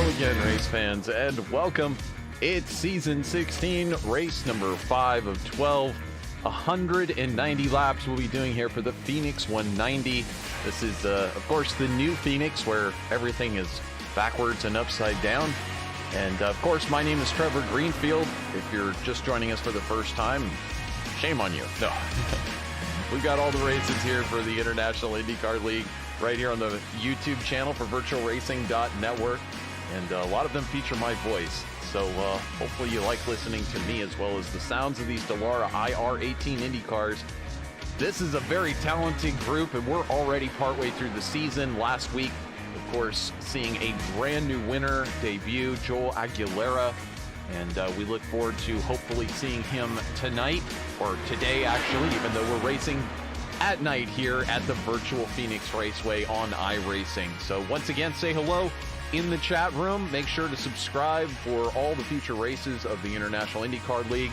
again, race fans, and welcome. It's season 16, race number 5 of 12. 190 laps we'll be doing here for the Phoenix 190. This is, of course, the new Phoenix, where everything is backwards and upside down. And, of course, my name is Trevor Greenfield. If you're just joining us for the first time, shame on you. No. We've got all the races here for the International IndyCar League right here on the YouTube channel for VirtualRacing.Network. And a lot of them feature my voice. So hopefully you like listening to me as well as the sounds of these Dallara IR-18 IndyCars. This is a very talented group, and we're already partway through the season. Last week, of course, seeing a brand new winner debut, Joel Aguilera. And we look forward to hopefully seeing him tonight, or today actually, even though we're racing at night here at the virtual Phoenix Raceway on iRacing. So once again, say hello in the chat room. Make sure to subscribe for all the future races of the International IndyCar League.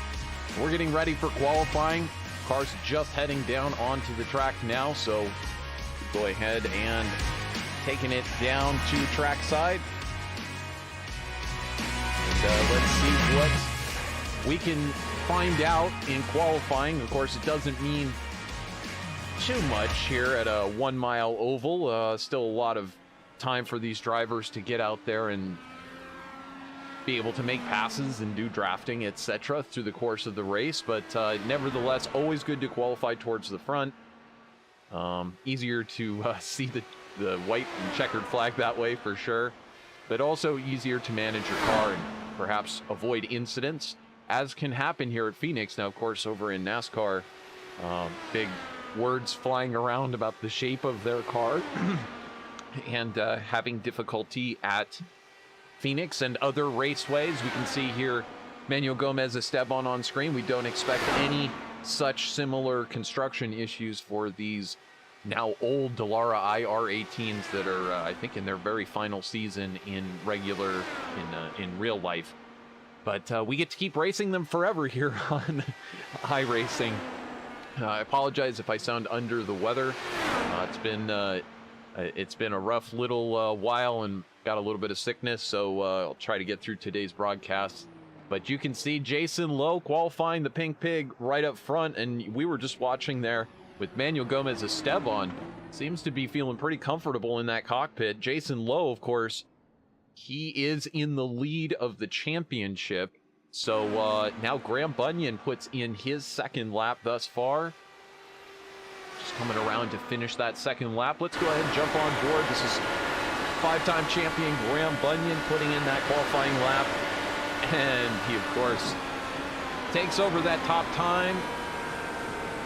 We're getting ready for qualifying. Cars just heading down onto the track now, so go ahead and taking it down to trackside. And let's see what we can find out in qualifying. Of course, it doesn't mean too much here at a 1 mile oval. Still a lot of time for these drivers to get out there and be able to make passes and do drafting, etc. through the course of the race, but nevertheless, always good to qualify towards the front. Easier to see the white and checkered flag that way for sure, but also easier to manage your car and perhaps avoid incidents, as can happen here at Phoenix. Now, of course, over in NASCAR, big words flying around about the shape of their car and having difficulty at Phoenix and other raceways. We can see here Manuel Gomez Esteban on screen. We don't expect any such similar construction issues for these now old Dallara IR-18s that are, I think, in their very final season in real life. But we get to keep racing them forever here on iRacing. I apologize if I sound under the weather. It's been a rough little while and got a little bit of sickness, so I'll try to get through today's broadcast. But you can see Jason Lowe qualifying the Pink Pig right up front, and we were just watching there with Manuel Gomez Esteban. Seems to be feeling pretty comfortable in that cockpit. Jason Lowe, of course, he is in the lead of the championship. So now Graham Bunyan puts in his second lap thus far. Just coming around to finish that second lap. Let's go ahead and jump on board. This is five-time champion Graham Bunyan putting in that qualifying lap. And he, of course, takes over that top time.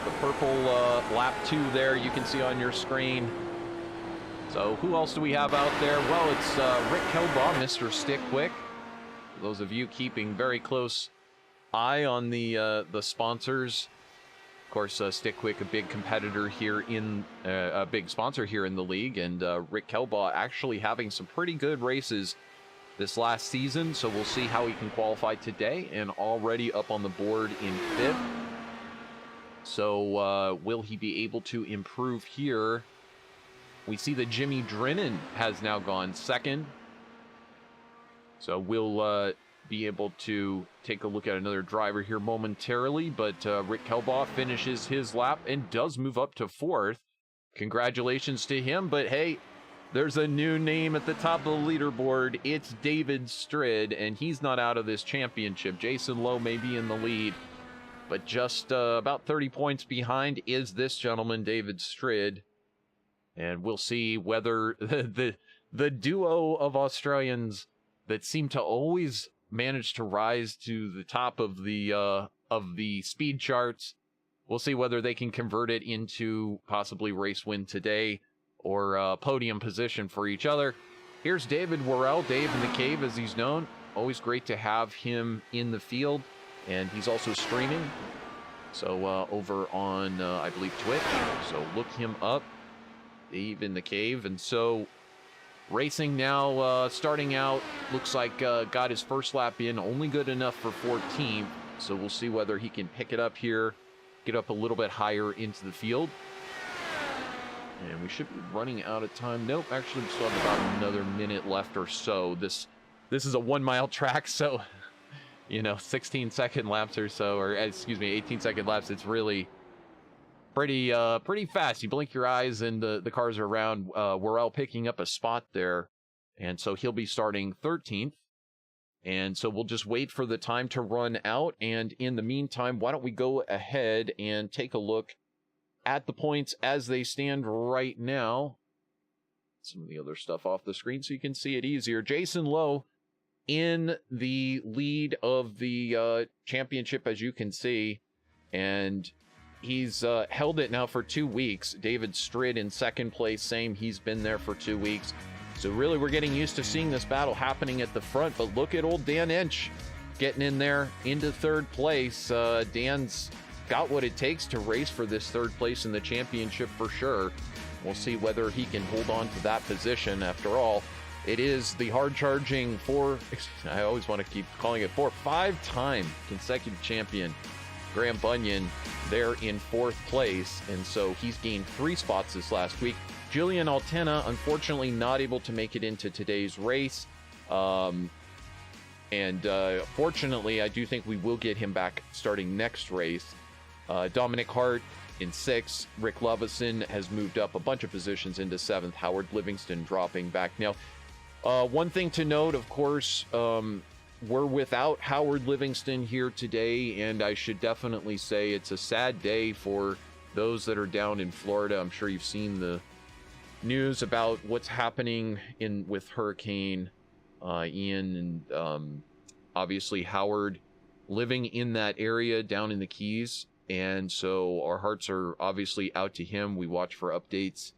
The purple lap 2 there you can see on your screen. So who else do we have out there? Well, it's Rick Kelbaugh, Mr. Stickwick. For those of you keeping very close eye on the sponsors. Of course, Stickwick, a big competitor here a big sponsor here in the league, and Rick Kelbaugh actually having some pretty good races this last season, so we'll see how he can qualify today, and already up on the board in 5th. So will he be able to improve here? We see that Jimmy Drennan has now gone 2nd. So we'll be able to take a look at another driver here momentarily, but Rick Kelbaugh finishes his lap and does move up to 4th. Congratulations to him, but hey, there's a new name at the top of the leaderboard. It's David Strid, and he's not out of this championship. Jason Lowe may be in the lead, but just about 30 points behind is this gentleman, David Strid. And we'll see whether the duo of Australians that seem to always manage to rise to the top of the speed charts, we'll see whether they can convert it into possibly race win today or podium position for each other. Here's David Worrell, Dave in the Cave as he's known. Always great to have him in the field, and he's also streaming. So over on, I believe, Twitch. So look him up, Dave in the Cave. And so racing now, starting out, looks like got his first lap in, only good enough for 14th. So we'll see whether he can pick it up here, get up a little bit higher into the field. And we should be running out of time. Nope, actually we still have about another minute left or so. This this is a 1 mile track, so 16-second laps or so, or excuse me, 18-second laps. It's really pretty fast. You blink your eyes and the cars are around. Worrell picking up a spot there, and so he'll be starting 13th. And so we'll just wait for the time to run out. And in the meantime, why don't we go ahead and take a look at the points as they stand right now. Some of the other stuff off the screen so you can see it easier. Jason Lowe in the lead of the championship, as you can see, and he's held it now for 2 weeks. David Strid in second place, same. He's been there for 2 weeks. So really, we're getting used to seeing this battle happening at the front. But look at old Dan Ensch getting in there into third place. Dan's got what it takes to race for this third place in the championship for sure. We'll see whether he can hold on to that position. After all, it is the hard-charging I always want to keep calling it 5-time consecutive champion, Graham Bunyan, there in fourth place. And so he's gained 3 spots this last week. Julian Altena, unfortunately, not able to make it into today's race. Fortunately, I do think we will get him back starting next race. Dominic Harte in 6th. Rick Lovison has moved up a bunch of positions into 7th. Howard Livingston dropping back. Now, one thing to note, of course, we're without Howard Livingston here today, and I should definitely say it's a sad day for those that are down in Florida. I'm sure you've seen the news about what's happening with Hurricane Ian, and obviously Howard living in that area down in the Keys, and so our hearts are obviously out to him. We watch for updates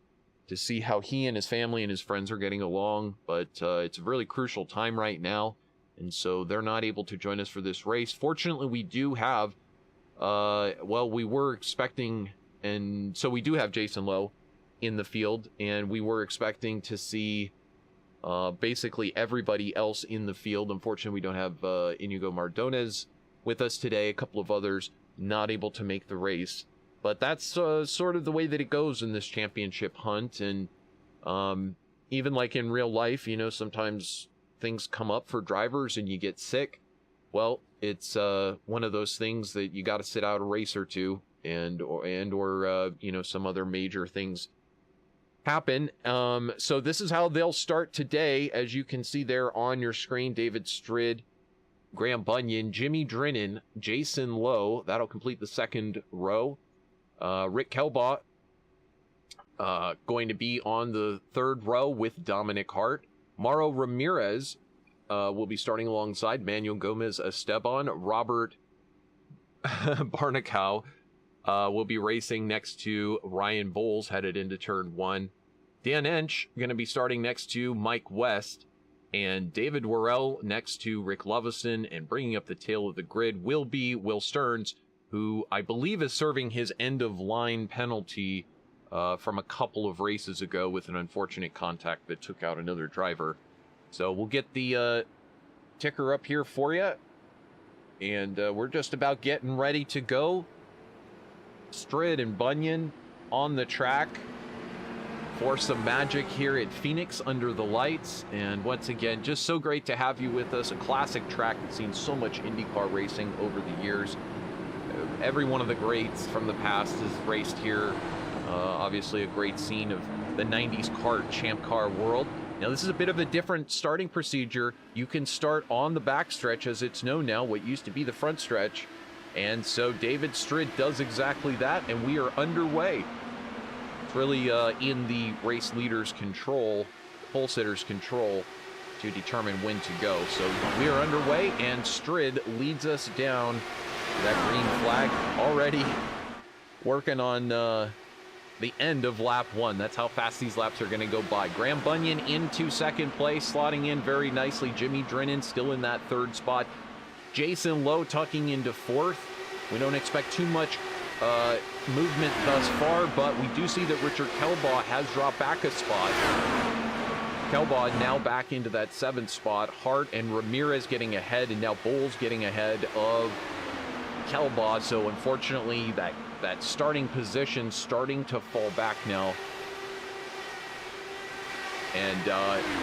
to see how he and his family and his friends are getting along, but it's a really crucial time right now, and so they're not able to join us for this race. Fortunately, we do have we were expecting, and so we do have Jason Lowe in the field, and we were expecting to see basically everybody else in the field. Unfortunately, we don't have Iñigo Mardones with us today. A couple of others not able to make the race, but that's sort of the way that it goes in this championship hunt. And even like in real life, sometimes things come up for drivers and you get sick. Well, it's one of those things that you got to sit out a race or two, or some other major things happen. So this is how they'll start today. As you can see there on your screen, David Strid, Graham Bunyan, Jimmy Drennan, Jason Lowe. That'll complete the second row. Rick Kelbaugh going to be on the third row with Dominic Harte. Mauro Ramirez will be starting alongside Manuel Gomez Esteban. Robert Barnacow will be racing next to Ryan Bowles, headed into turn 1. Dan Ensch going to be starting next to Mike West, and David Worrell next to Rick Lovison, and bringing up the tail of the grid will be Will Stearns, who I believe is serving his end-of-line penalty from a couple of races ago with an unfortunate contact that took out another driver. So we'll get the ticker up here for you, and we're just about getting ready to go. Strid and Bunyan on the track for some magic here at Phoenix under the lights. And once again, just so great to have you with us. A classic track that's seen so much IndyCar racing over the years. Every one of the greats from the past has raced here. Obviously a great scene of the 90s kart champ car world. Now this is a bit of a different starting procedure. You can start on the back stretch, as it's known now, what used to be the front stretch. And so David Strid does exactly that, and we are underway. It's really in the race leader's control, pole sitter's control, to determine when to go. So we are underway, and Strid leads us down to that green flag, already working on the end of lap 1. That's how fast these laps are going to go by. Graham Bunyan into second place, slotting in very nicely. Jimmy Drennan still in that third spot. Jason Lowe tucking into 4th. We don't expect too much movement thus far, but we do see that Richard Kelbaugh has dropped back a spot. Kelbaugh now back into that 7th spot. Harte and Ramirez getting ahead, and now Bowles getting ahead of Kelbaugh. So unfortunately, that starting position starting to fall back now. and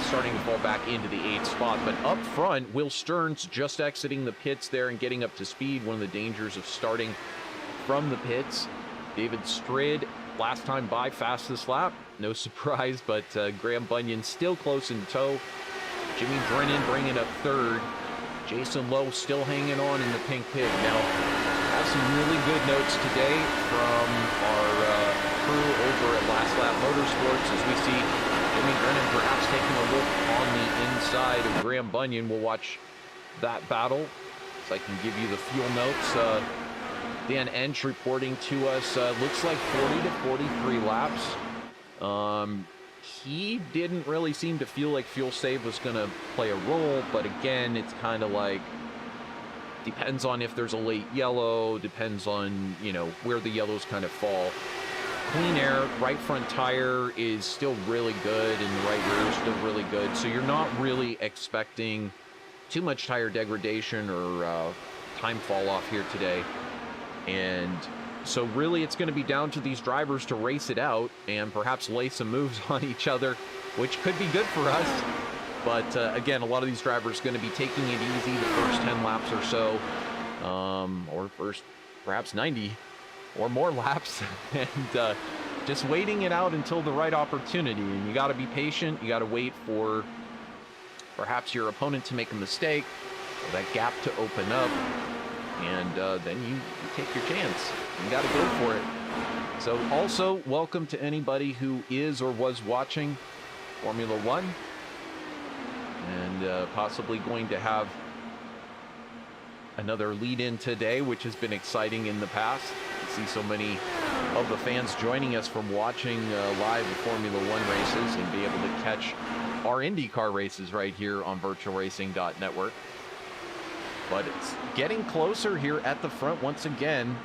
starting to fall back into the 8th spot. But up front, Will Stearns just exiting the pits there and getting up to speed. One of the dangers of starting from the pits. David Strid, last time by, fastest lap. No surprise, but Graham Bunyan still close in tow. Jimmy Drennan bringing up 3rd. Jason Lowe still hanging on in the pink pig. Now, have some really good notes today from our crew over at Last Lap Motorsports as we see Jimmy Drennan perhaps taking a look on the inside of Graham Bunyan. We'll watch that battle so I can give you the fuel notes. Dan Ensch reporting to us, looks like 40 to 43 laps. He didn't really seem to feel like fuel save was going to play a role, but again, it's kind of like, depends on if there's a late yellow, depends on, you know, where the yellows kind of fall. Clean air, right front tire is still really good, and the right rear is still really good, so you're not really expecting too much tire degradation or time fall off here today. And so really it's going to be down to these drivers to race it out and perhaps lay some moves on each other, which could be good for us. But again, a lot of these drivers are going to be taking it easy the first 10 laps or so, or first perhaps 90 or more laps, and just waiting it out until the right opportunity. And you got to be patient. You got to wait for perhaps your opponent to make a mistake, or that gap to open up, and then you take your chance. You got to go for it. So also, welcome to anybody who is or was watching Formula One, and possibly going to have another lead-in today, which has been exciting in the past. You see so many of the fans joining us from watching live Formula One races and be able to catch our IndyCar races right here on VirtualRacing.Network. But it's getting closer here at the front once again,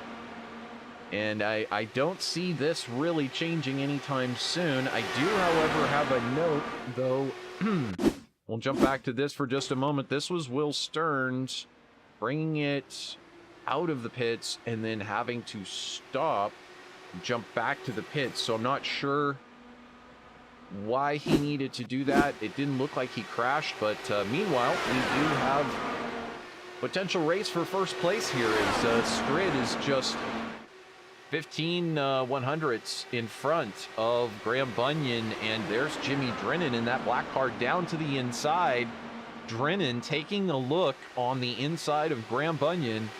and I don't see this really changing anytime soon. I do, however, have a note, though. We'll jump back to this for just a moment. This was Will Stearns bringing it out of the pits and then having to stop, jump back to the pits. So I'm not sure why he needed to do that. It didn't look like he crashed, but meanwhile, we do have potential race for first place here, as Strid is just 15 100ths in front of Graham Bunyan, and there's Jimmy Drennan in that black car down to the inside. Drennan taking a look on the inside of Graham Bunyan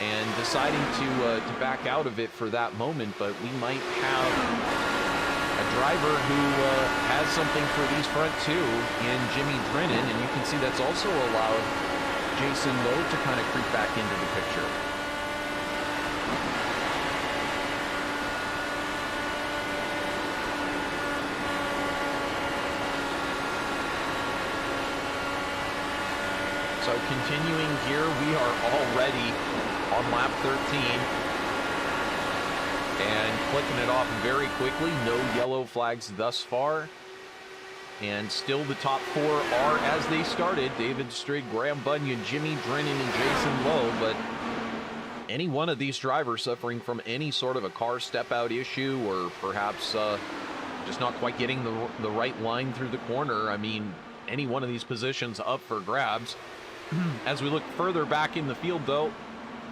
and deciding to back out of it for that moment, but we might have a driver who has something for these front two in Jimmy Drennan, and you can see that's also allowed Jason Lowe to kind of creep back into the picture. So continuing here, we are already on lap 13 and clicking it off very quickly. No yellow flags thus far. And still the top four are as they started. David Strid, Graham Bunyan, Jimmy Drennan, and Jason Lowe. But any one of these drivers suffering from any sort of a car step-out issue, or perhaps just not quite getting the right line through the corner, I mean, any one of these positions up for grabs. As we look further back in the field, though,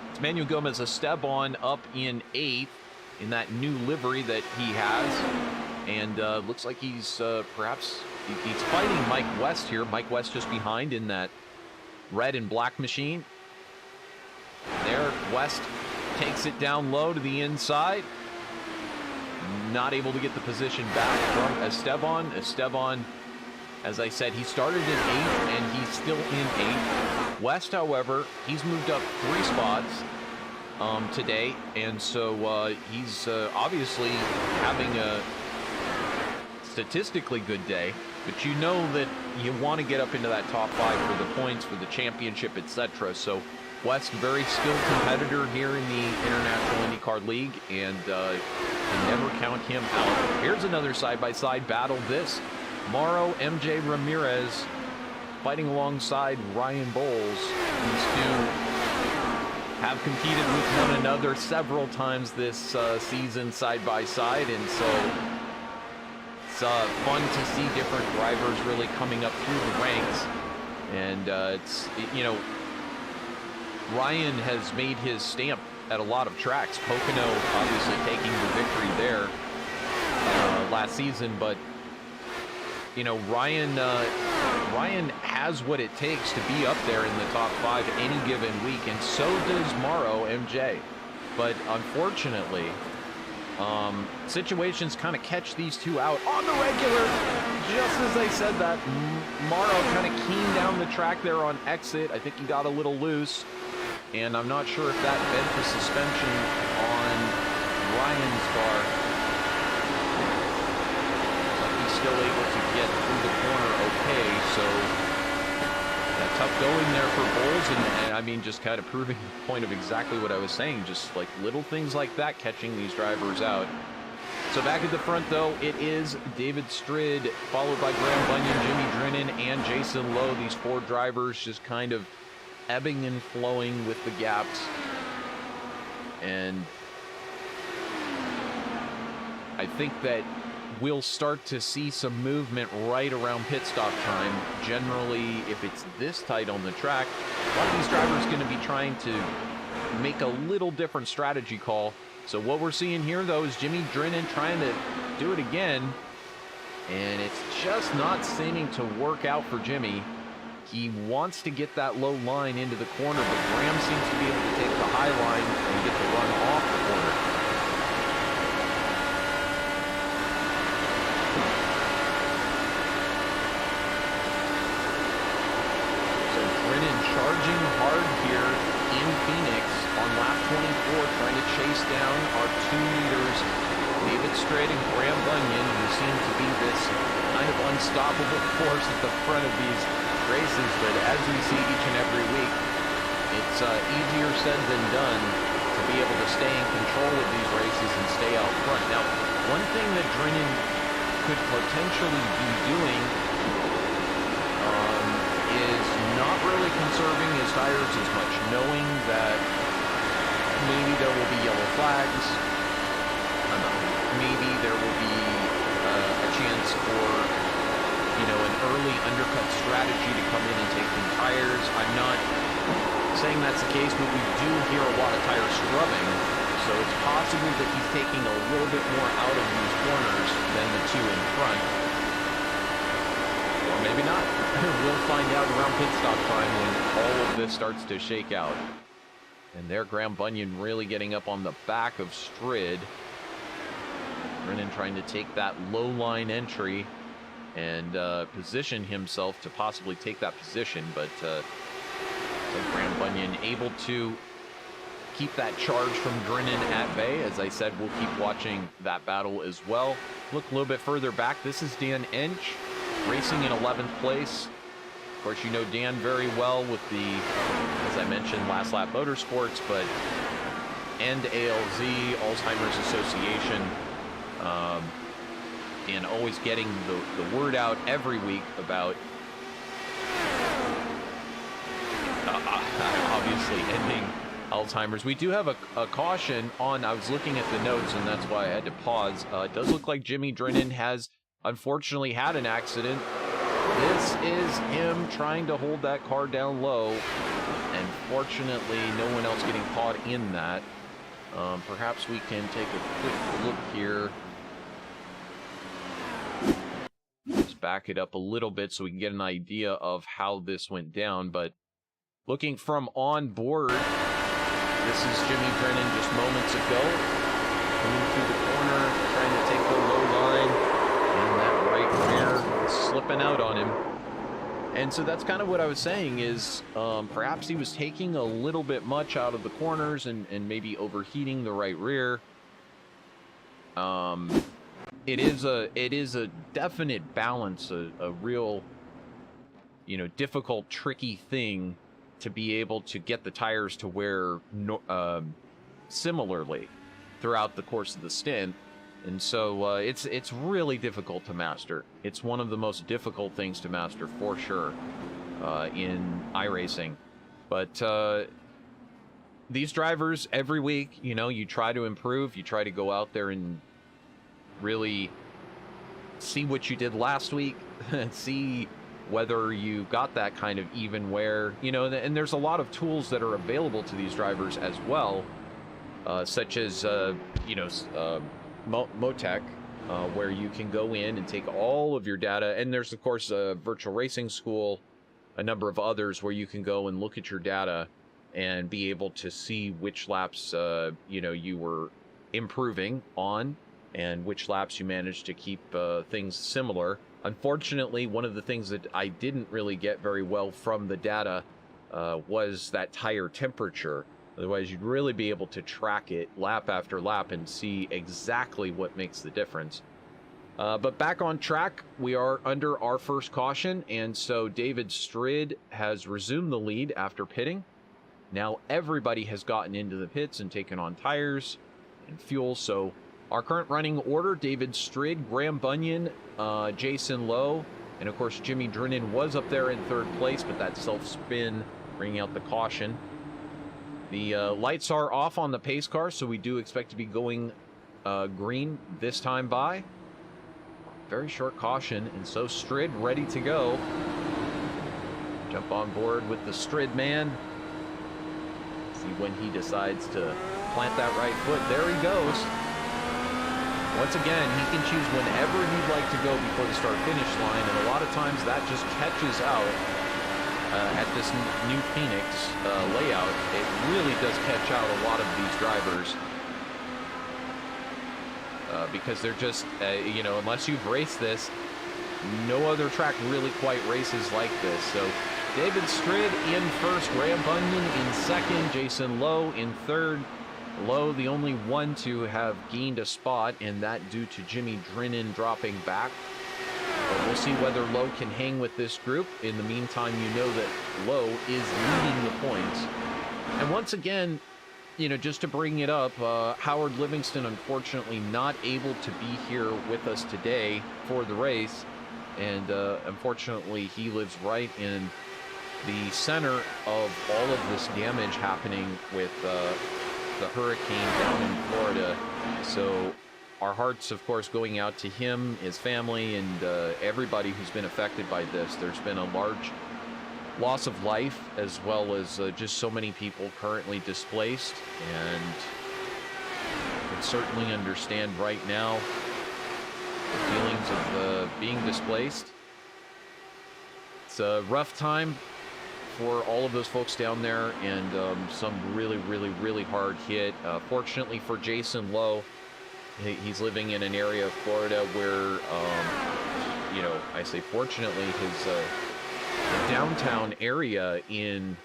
it's Manuel Gomez Esteban up in 8th in that new livery that he has. And looks like he's perhaps he's fighting Mike West here. Mike West just behind in that red and black machine. There, West takes it down low to the inside. Not able to get the position back from Esteban. Esteban, as I said, he started in 8th and he's still in 8th. West, however, he's moved up 3 spots today, and so he's obviously having a statistically good day, but you know that you want to get up into that top 5 for the points, for the championship, etc. So West, very skilled competitor here in the International IndyCar League, and can never count him out. Here's another side-by-side battle. This Mauro, MJ Ramirez fighting alongside Ryan Bowles. These two have competed with one another several times this season side by side, and so it's fun to see different drivers really coming up through the ranks. And Ryan has made his stamp at a lot of tracks. Pocono obviously taking the victory there last season, but Ryan has what it takes to be up there in the top 5 any given week, and so does Mauro MJ. But unfortunately, situations kind of catch these two out on the regular. Just as I said that, Mauro kind of keyed down the track there on exit. I think he got a little loose, and I'm not sure if that bent the suspension on Ryan's car. But he's still able to get through the corner okay, so tough going there for Bowles, and I mean, just kind of proving the point of exactly what I was saying, just like little things like that catching these drivers out. So back at the front, though, it is David Strid, followed by Graham Bunyan, Jimmy Drennan, and Jason Lowe. These 4 drivers just kind of ebbing and flowing with the gaps. And I think that we'll start to see some movement right around pit stop time. Generally, if it's this tight on the track, a lot of these drivers are going to be trying to make a little different strategy call. So what we're seeing here, though, is Jimmy Drennan trying to do it again, and it's just not seeming to work out for Jimmy. He wants to get that low line into the corner, but Graham seems to be able to take the high line and get the run off the corner. Charging hard here in Phoenix on lap 24, trying to chase down our 2 leaders, David Strid and Graham Bunyan, who seem to be this kind of unstoppable force at the front of these races. But as we see each and every week, it's easier said than done to be able to stay in control of these races and stay out front. Now, one thing that Drennan could potentially be doing is not really conserving his tires as much, knowing that maybe there will be yellow flags, maybe there will be a chance for, an early undercut strategy to come in and take new tires. I'm not saying that's the case, but we do hear a lot of tire scrubbing, so it's possible that he's taking a little bit more out of these corners than the 2 in front. Or maybe not. We'll find out around pit stop time when all of this starts to shake out. And there, Graham Bunyan really getting up on the back of Strid. Drennan trying to take that low line entry and position himself to possibly take that position. But so Graham Bunyan able to keep that charge from Drennan at bay. As I said, we'll keep watching that battle as well. Look a little bit further back. This is Dan Ensch, racing in 11th place. Of course, you know Dan very well with the, as I mentioned, Last Lap Motorsports, but and ALZ, Alzheimer's Association, and always getting the word out every week about obviously ending Alzheimer's. We do have a caution on, I was looking at the notes, and that's why I had to pause. It does look like Jimmy Drennan has unfortunately had an accident. This is him trying to hold that car down low, and fortunately no one else getting caught in that. Perhaps we can take a quick look here. Let's back it up a little bit so we can get an idea of how this went down. But looking from on board, this is Jimmy Drennan just moments ago, coming through the corner, trying to take the low line, and that right rear slipping out on him. And so that's kind of what I was saying is perhaps he was taking a little bit much out of the corners and maybe overheating the right rear. It is a definite balance, a real, difficult, tricky thing to be able to get the tires to wear similarly throughout the course of the stint. And so it's really difficult to master. It's one of the most difficult things to master for sure in iRacing. But these drivers every week, you try to improve. You try to go out there and really see what you did last week and see whether you got that kind of even wear, you know, and there's a lot of tools that are available to these drivers as well, such as, you know, Motec, where you can go in and take all of your data. And there's, of course, a Virtual Racing School, a number of others where you can go and look at your data and be able to see which laps, you know, you were improving on and which laps you managed to keep things similar. Unfortunately, one of the things that I didn't really get very well from the data was that tire temperature. Otherwise, you'd really be able to track it lap after lap and see exactly what makes the difference. But back on track, we are under our first caution, and so David Strid has resumed the lead after pitting. Now everybody has gotten into the pits and taken on tires and fuel, so our current running order: David Strid, Graham Bunyan, Jason Lowe, and of course Jimmy Drinnan was up there in third place, but that self-spin bringing out the caution. The lights are off on the pace car, so we do expect to be going green this time by. Very short caution, and so Strid ready to go. Jump on board with the Strid man. See when he decides to plant that right foot. There he goes. Once again, he can choose whenever he'd like to go before the start-finish line, and a lot of times that just catches out at this new Phoenix layout. It really does catch out a lot of these drivers because they're just, you know, unless you've raced this, no other track really quite races like this. So David Strid in first, Graham Bunyan in second, Jason Lowe in third. Lowe, the only one to have gained a spot, and that due to Jimmy Drinnan dropping back. But we'll see whether Lowe can hang with this group. In the meantime, you know that Lowe is leading the points. And once again, you know, just to bring it up, Howard Livingston unfortunately not able to be here with us today for the race. And unfortunately, he lives right in the center of all of this damage happening with the hurricane down in Florida. So our hearts, of course, going out to him, his family, and everybody who's been affected by this. There's been a large loss of life, as well as just so many people currently displaced, and I can certainly understand right now the feelings of being displaced. It's a rough time for all of those folks down there, and some really hard hit. Fortunately for Jason Lowe, he's living in an area of Florida where, you know, I say fortunately, his the downtown area in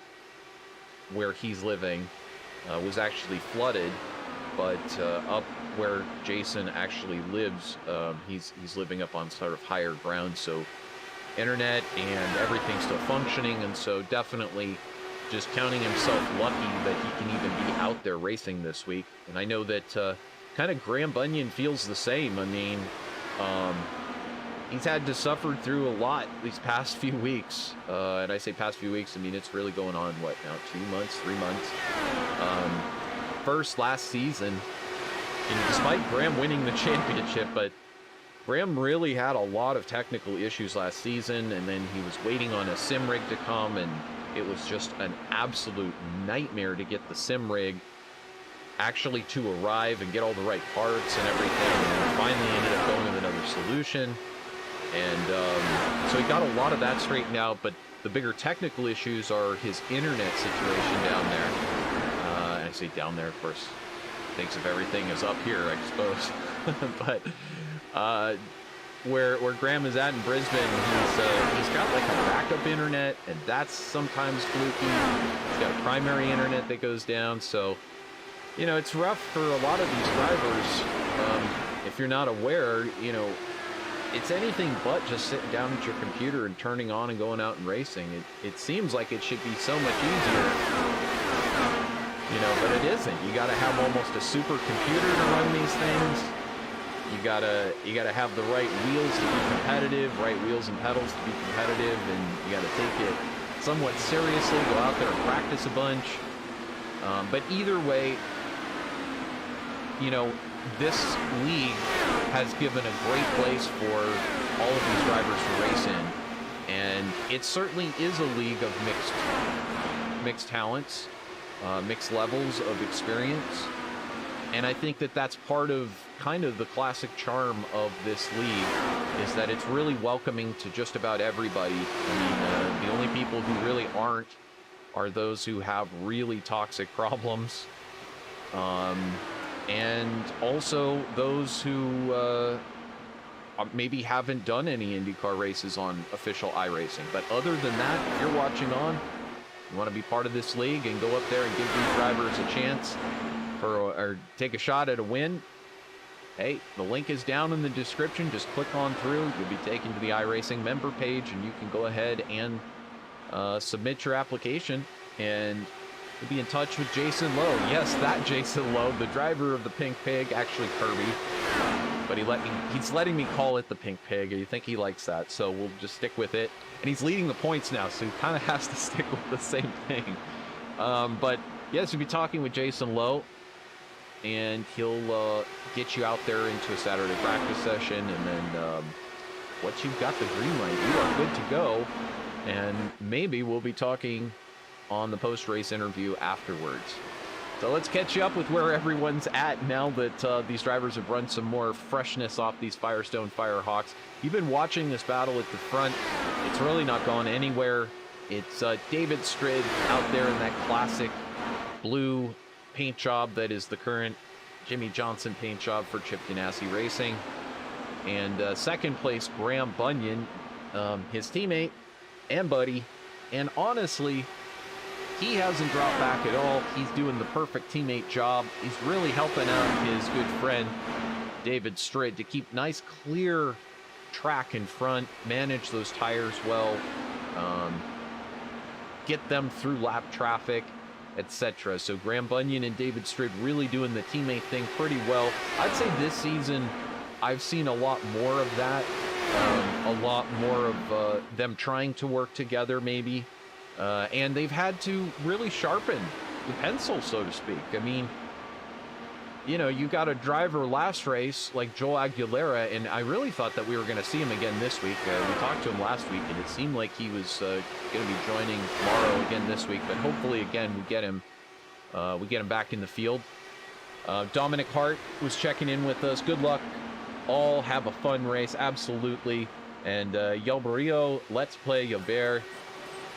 where he's living was actually flooded, but up where Jason actually lives, he's living up on sort of higher ground, so internet and everything's still functioning, and so definitely just counting himself lucky that he can even be out there racing this week. And I know that kind of Graham Bunyan feels the same. I mean, he's had to suffer through a lot these past few weeks, and I say past few weeks, I mean it's really going on, what now, 2 months, 3 months. First last season, you know, despite Graham winning the championship, but Graham really had a lot of technical issues last season, and then he was waiting on a sim rig to come, and it was just an absolute nightmare to get the sim rig actually to arrive and get all the right parts and everything, and finally ended up going with another solution. And so he got a lot of that straightened out, but the bigger technical issues are his internet situation down there. And I say down there, of course, thinks of everything as up here, I suppose. But where Graham is at in Brisbane, he's got like a backup internet, and that's sometimes fluky. He's got a primary internet that goes down, so you know it's rough for a lot of these drivers. If you're not aware, you know, it's anything but just sitting down at your computer and turning on and going out and racing. It seems like it should be so much easier, you know, but it isn't. You got to have almost a super computer to run these things. You gotta have the right wheels to be competitive, right wheels and pedals to be competitive, and you gotta take it somewhat seriously, go out there and practice a bunch. But either way, you know, this league has given a great place for all of these drivers to race in. And it certainly is a league of mixed talents, mixed levels of experience. And I think that that's part of kind of the classic charm of this league, is that it's really welcoming to just about everybody. I mean, the only people who really aren't are those who have really toxic problems. And also those who maybe haven't done any IndyCar races on official iRacing. But other than that, if you're watching on, you want to be part of this league and go up there and give these drivers a chance or take a shot at a win, hey, the link is down in the description. Just click on through. You'll be taken to the iRacing member page, and you can go ahead and submit your application, and you'll be in touch with Jason Lowe. Yes, that Jason Lowe, the driver of the Pink Pig, actually Kirby. But he's letting me call it the Pink Pig. I think he likes that, so we'll just stick with it. And he's leading the points now, so he kind of has to stick with the same thing. But yes, you'll be talking with Jason Lowe, and he'll get you out there into a Saturday practice session, and then once you've got the green light, you are good to go. And maybe we'll be talking on the post-race interview afterwards. So let's catch you up with where everyone's at now that these drivers have run some more freshness off these Firestone Firehawks. You've been watching this battle at the front. It's really not gone anywhere. It's David Strid out there in that classic blue paint job that is the current Jimmy Johnson paint job for Chip Ganassi Racing. And second place, Graham Bunyan, his teammate and buddy. And honestly, he hasn't dropped back at all. He's doing the perfect teammate job. He's really helping out his good friend, David Strid, to keep nice, clear track in front, manage those tires well, get them through lap traffic, etc. So Graham Bunyan and David Strid really doing the teammate thing pretty well. I'd say this season, I've seen a lot more of that, a lot more of them trying to work together maybe. And they've had to really sharpen the pencil, so to speak. I mean, you know, you got a driver last race like Joel Aguilera, and I really thought that we were going to see him again this week. We talked to him last week, and it seemed like he was going to be joining Mauro again this week. But hopefully, again, we get him back in the field. Dominic Harte was checking in with us. Good luck. All have a fun race, absolutely. And Yelbario, let's play Yelber.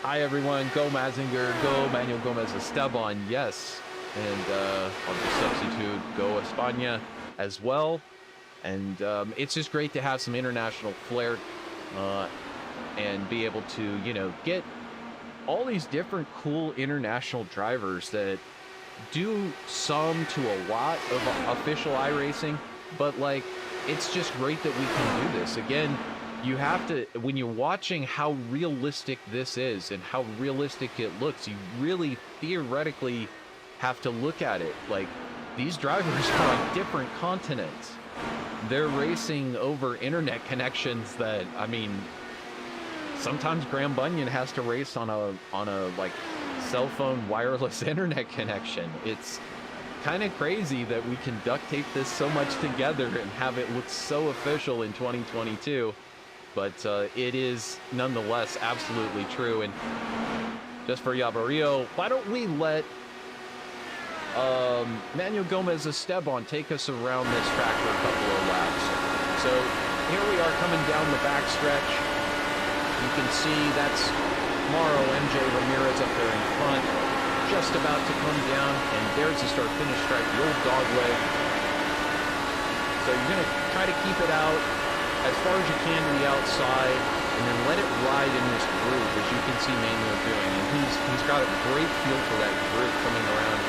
Hi everyone, go Mazinger, go Manuel Gomez Esteban, yes. And I'll just substitute go España as well. And it's just great to have some international flair and be able to, you know, get all these different cool international drivers that do some to a lot of official iRacing, but like, it's just great that we can do this. Again, you have to, when you're watching how realistic this is and how realistic it looks, you really theoretically have to look at it. Like, these drivers are on different continents. They're racing over internet connections that, I mean, sometimes Graham Bunyan has to race on a like cell phone wireless internet connection. It's kind of crazy that we can duct tape this so much together and have it look so official in 2022. But it is nonetheless absolutely true. And just for Yelbario, why don't we let Manuel Gomez Esteban take us around this track for a couple of laps. So here we are coming down the backstretch. You can see that's Mauro, MJ, Ramirez up there in front, just about to come down. And there's the start-finish stripe, the old dog leg. So you're going to try to keep it out as far as you can to the outside, and then let it ride in this groove, as you can see Manuel doing. And he's got a great feel for that groove coming around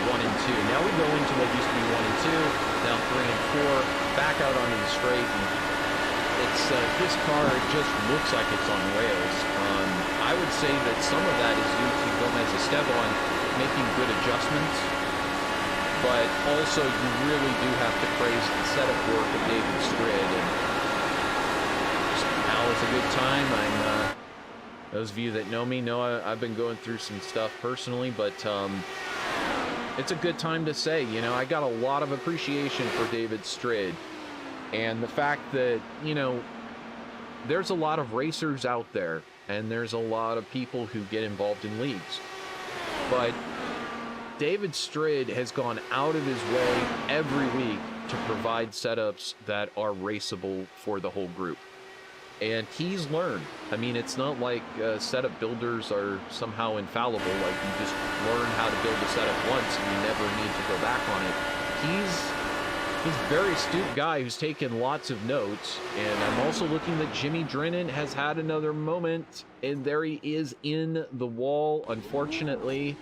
1 and 2. Now we go into what used to be 1 and 2, now 3 and 4, back out onto the straight. And it's this car, it just looks like it's on rails. I would say that some of that is due to Gomez Esteban making good adjustments, but also you really do have to praise the setup work of David Strid. And now is a good time. Those of you that know me know I've been going through some stuff personally, but it's a good time to say, you know, I got a lot of appreciation for David Strid. And the fact that, you know, there's a lot of racers out there, and there's a lot of people who get involved in leagues. But David Strid has gone out of his way every week to provide setups that are raceable for the whole group. And he's learned. I mean, it's not like setup builders are somehow infallible, like you just learn how to build a setup once and you never need to go back on it. He's a very astute guy who's taken lots of notes. And I'm also looking that Jimmy Drennan has had another moment, and there he is in the wall, unfortunately.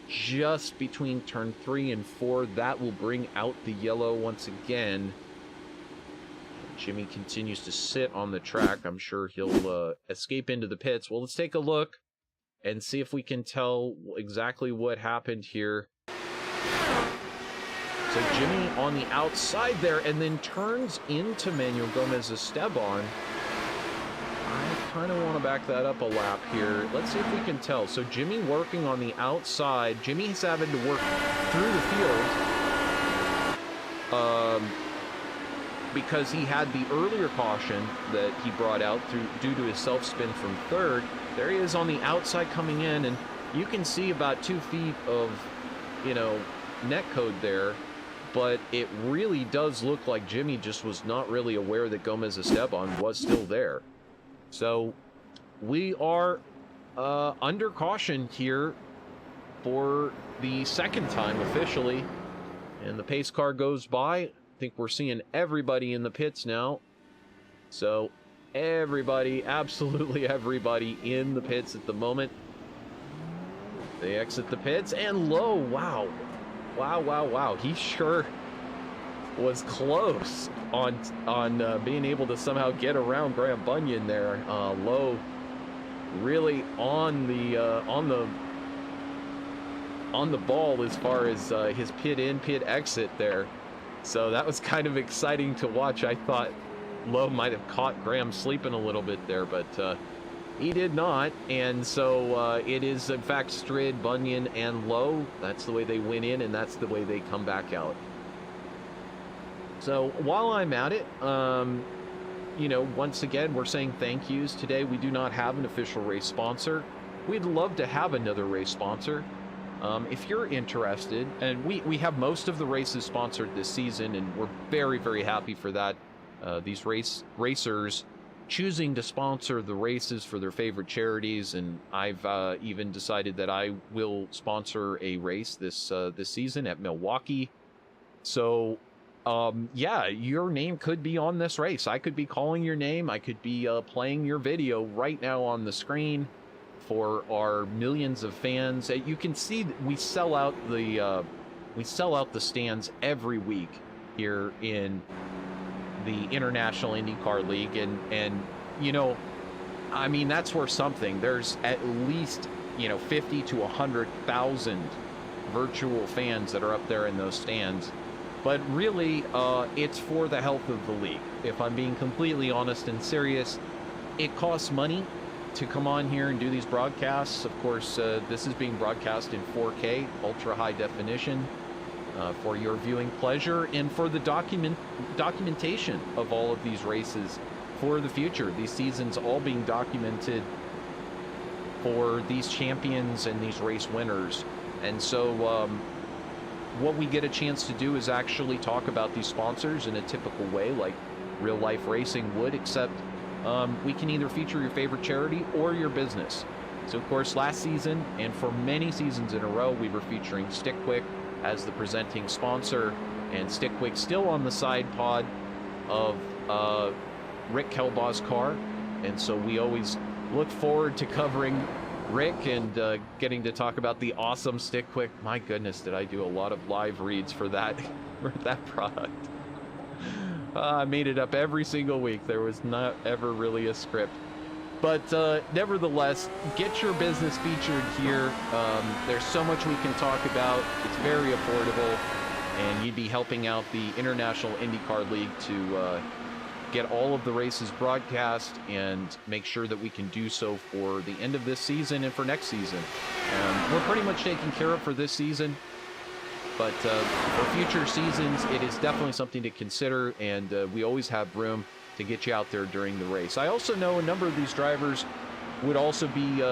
Just between turn 3 and 4, that will bring out the yellow once again. Jimmy continues to sit on the track. I'm sure he'll escape into the pits. Well, let's take a look and see if we can tell exactly what happened here. So Jimmy on the outside there, and then turns into Manuel Gomez-Esteban. I kind of want to back that up a lap here. Let's see if we can tell. So Jimmy working on the outside. Jimmy's having to work through the field because he had the earlier caution that he brought out due to his self-spin from third. There he is on the outside coming in, and you can see about 2 feet of, you know, net code there. But it really does look like Jimmy just was not really aware that Gomez-Esteban was still there. So we are under caution here for the second time officially. And the pace car goes by. I think we're seeing everybody in the pits now. So everybody, absolutely everybody in the pits at the moment. They exit the pits, and Lowe, wow. Wow. He sure was close on being able to somehow get around Graham Bunyan there. Lowe really on the ball as far as his pit in, pit exit there. So that was kind of exciting to watch. I thought Lowe might have caught Graham sleeping a little bit there, but he did not. And so it is, in fact, Strid, Bunyan, and Lowe. That's the way they went in, and that's the way they come back out. So while I'm at it, you know, once again, we're saying thank yous. Today we do not have an official race sponsor. We'd love to have another race sponsor. If you're interested, and we have most of the races sponsored this season, and we're very, very happy for that. These racers choosing to sponsor the races for their favorite charities, and I've even decided that I will sponsor a race this season at Milwaukee. So yeah, your name could be on this race. I could be calling your name. I could be playing your video right now on the screen for our millions of fans. You can see that we sell out the stands every week here in the International IndyCar League, and you know, I mean, that's worth something. There's at least, you know, 50 to 100,000 virtual fans that are up there in those stands. But really, it's for the health of the league. If I'm being completely honest and serious, it costs money to come on here and do these broadcasts. Of course, this is being broadcast in 4K, ultra high definition, for your viewing pleasure and for the documentation of all of these races for the future. These seasons all being documented for these champions and these race winners. And so what we get a chance to do is actually talk about these sponsors in a typical way, like real life racing would, except we can either feature your favorite charity or your business. So of course, last season and for many seasons in a row, we were featuring StickQuick as the presenting sponsor, and StickQuick still on the side pod of Rick Kelbaugh's car. And so we always look forward to covering Rick and getting to talk about the awesome StickQuick. My goodness, did I do a lot of live reads for that product. I made it up every single week. There was not ever really a script. But nevertheless, get your business featured here. There's so much we can talk about. It's very affordable, and you'd be helping out the International IndyCar League to get all of the races broadcast and make sure that we can do so for the end of this season and for next season. We're pretty much taken care of for this season. But for future seasons, it is definitely something to consider, and we always have room to get you out there during the race. I also know a number of these drivers would also be,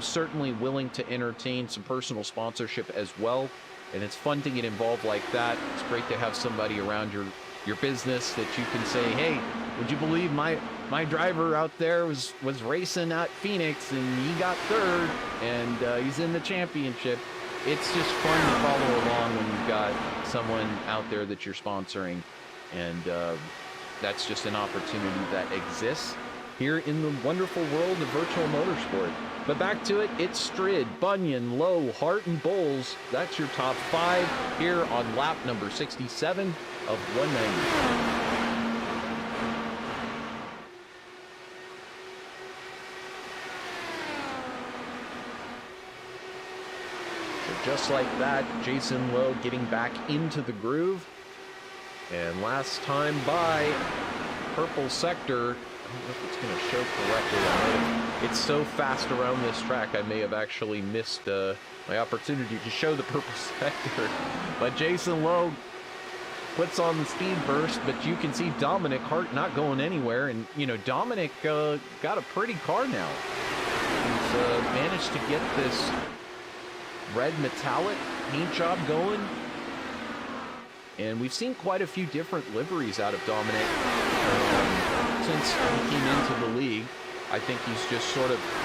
certainly willing to entertain some personal sponsorship as well, and it's fun to get involved like that. It's great to have somebody around your business that you can say, hey, would you believe my driver out there was racing at Phoenix and he got third and he's in the championship. It's just fun to follow along when you've got someone out there that you're sponsoring, and that's just an opportunity that exists here in the wonderful world of virtual motorsport. But back to it, it's Strid, Bunyan, Lowe, Harte, and Bowles. That's your top 5 here on lap number 67 of 190. Just like that, Jason Lowe getting back into the groove. And last time by, purple sector, I don't know if it's going to show correctly. It's so fast around this track, I may have actually missed my opportunity to show the purple sector. But Jason Lowe puts on the speed burst, but you can see Dominic Harte not going anywhere. And, Dominic got a pretty car now. He's managed to get this red metallic paint job going, and we've seen quite a few different liveries out of Dominic since he came into the league. I think he's just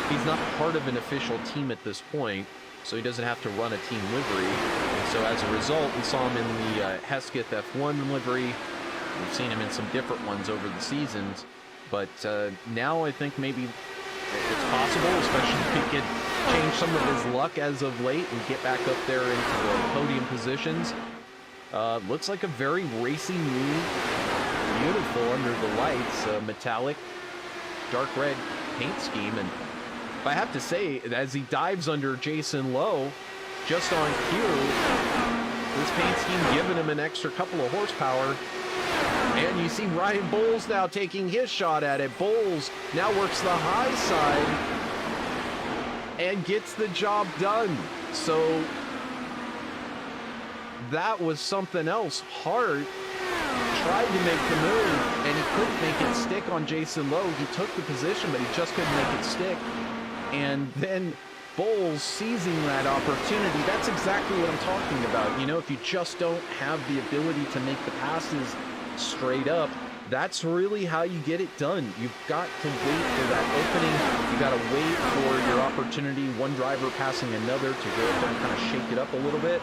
he's not part of an official team at this point, so he doesn't have to run a team livery, and so as a result we saw him in the Hesketh F1 livery. We've seen him in some different ones over the seasons, but now I think maybe it's possible, especially if he could change some of his luck as of late and get back up there into the podium positions. Looks like a very racy new, beautiful under the lights, metallic, dark red paint scheme. And if I have to say, as he dives under Jason Lowe, just on cue, this paint scheme giving him an extra couple of horsepower. And you see Ryan Bowles now taking his shot at it. Bowles now works the high side and gets the job done. So that was something else. Harte tried to make the move and he couldn't make it stick on Jason Lowe. He took the position, but he just couldn't make it stick. And then Bowles seizing that opportunity. That's exactly what I'm talking about. If you just don't have the ability to make the passes straight up, that's really how you get it done. You've got to wait for that opening. You got to wait for your opportunity, one driver passing another, to go up there and kind of shake it up a little bit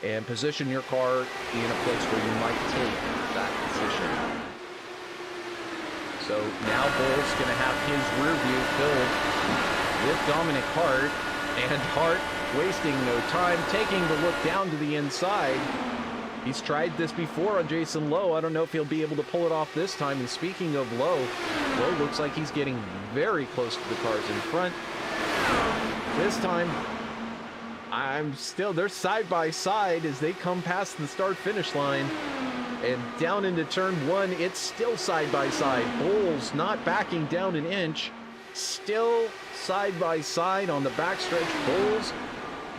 and position your car in a place where you might take that position. So now Bowles going to have his rear view filled with Dominic Harte, and Harte wasting no time, taking the look down to the inside. He's tried this before on Jason Lowe. I don't know if he'll be able to pull it off this time. And speaking of Lowe, Lowe looks like he's getting very close to the cars in front. This time, they're side by side as they come past the start-finish line. And down into turn 1, it's still side by side. Bowles not backing down an inch. Still side by side on the backstretch. Bowles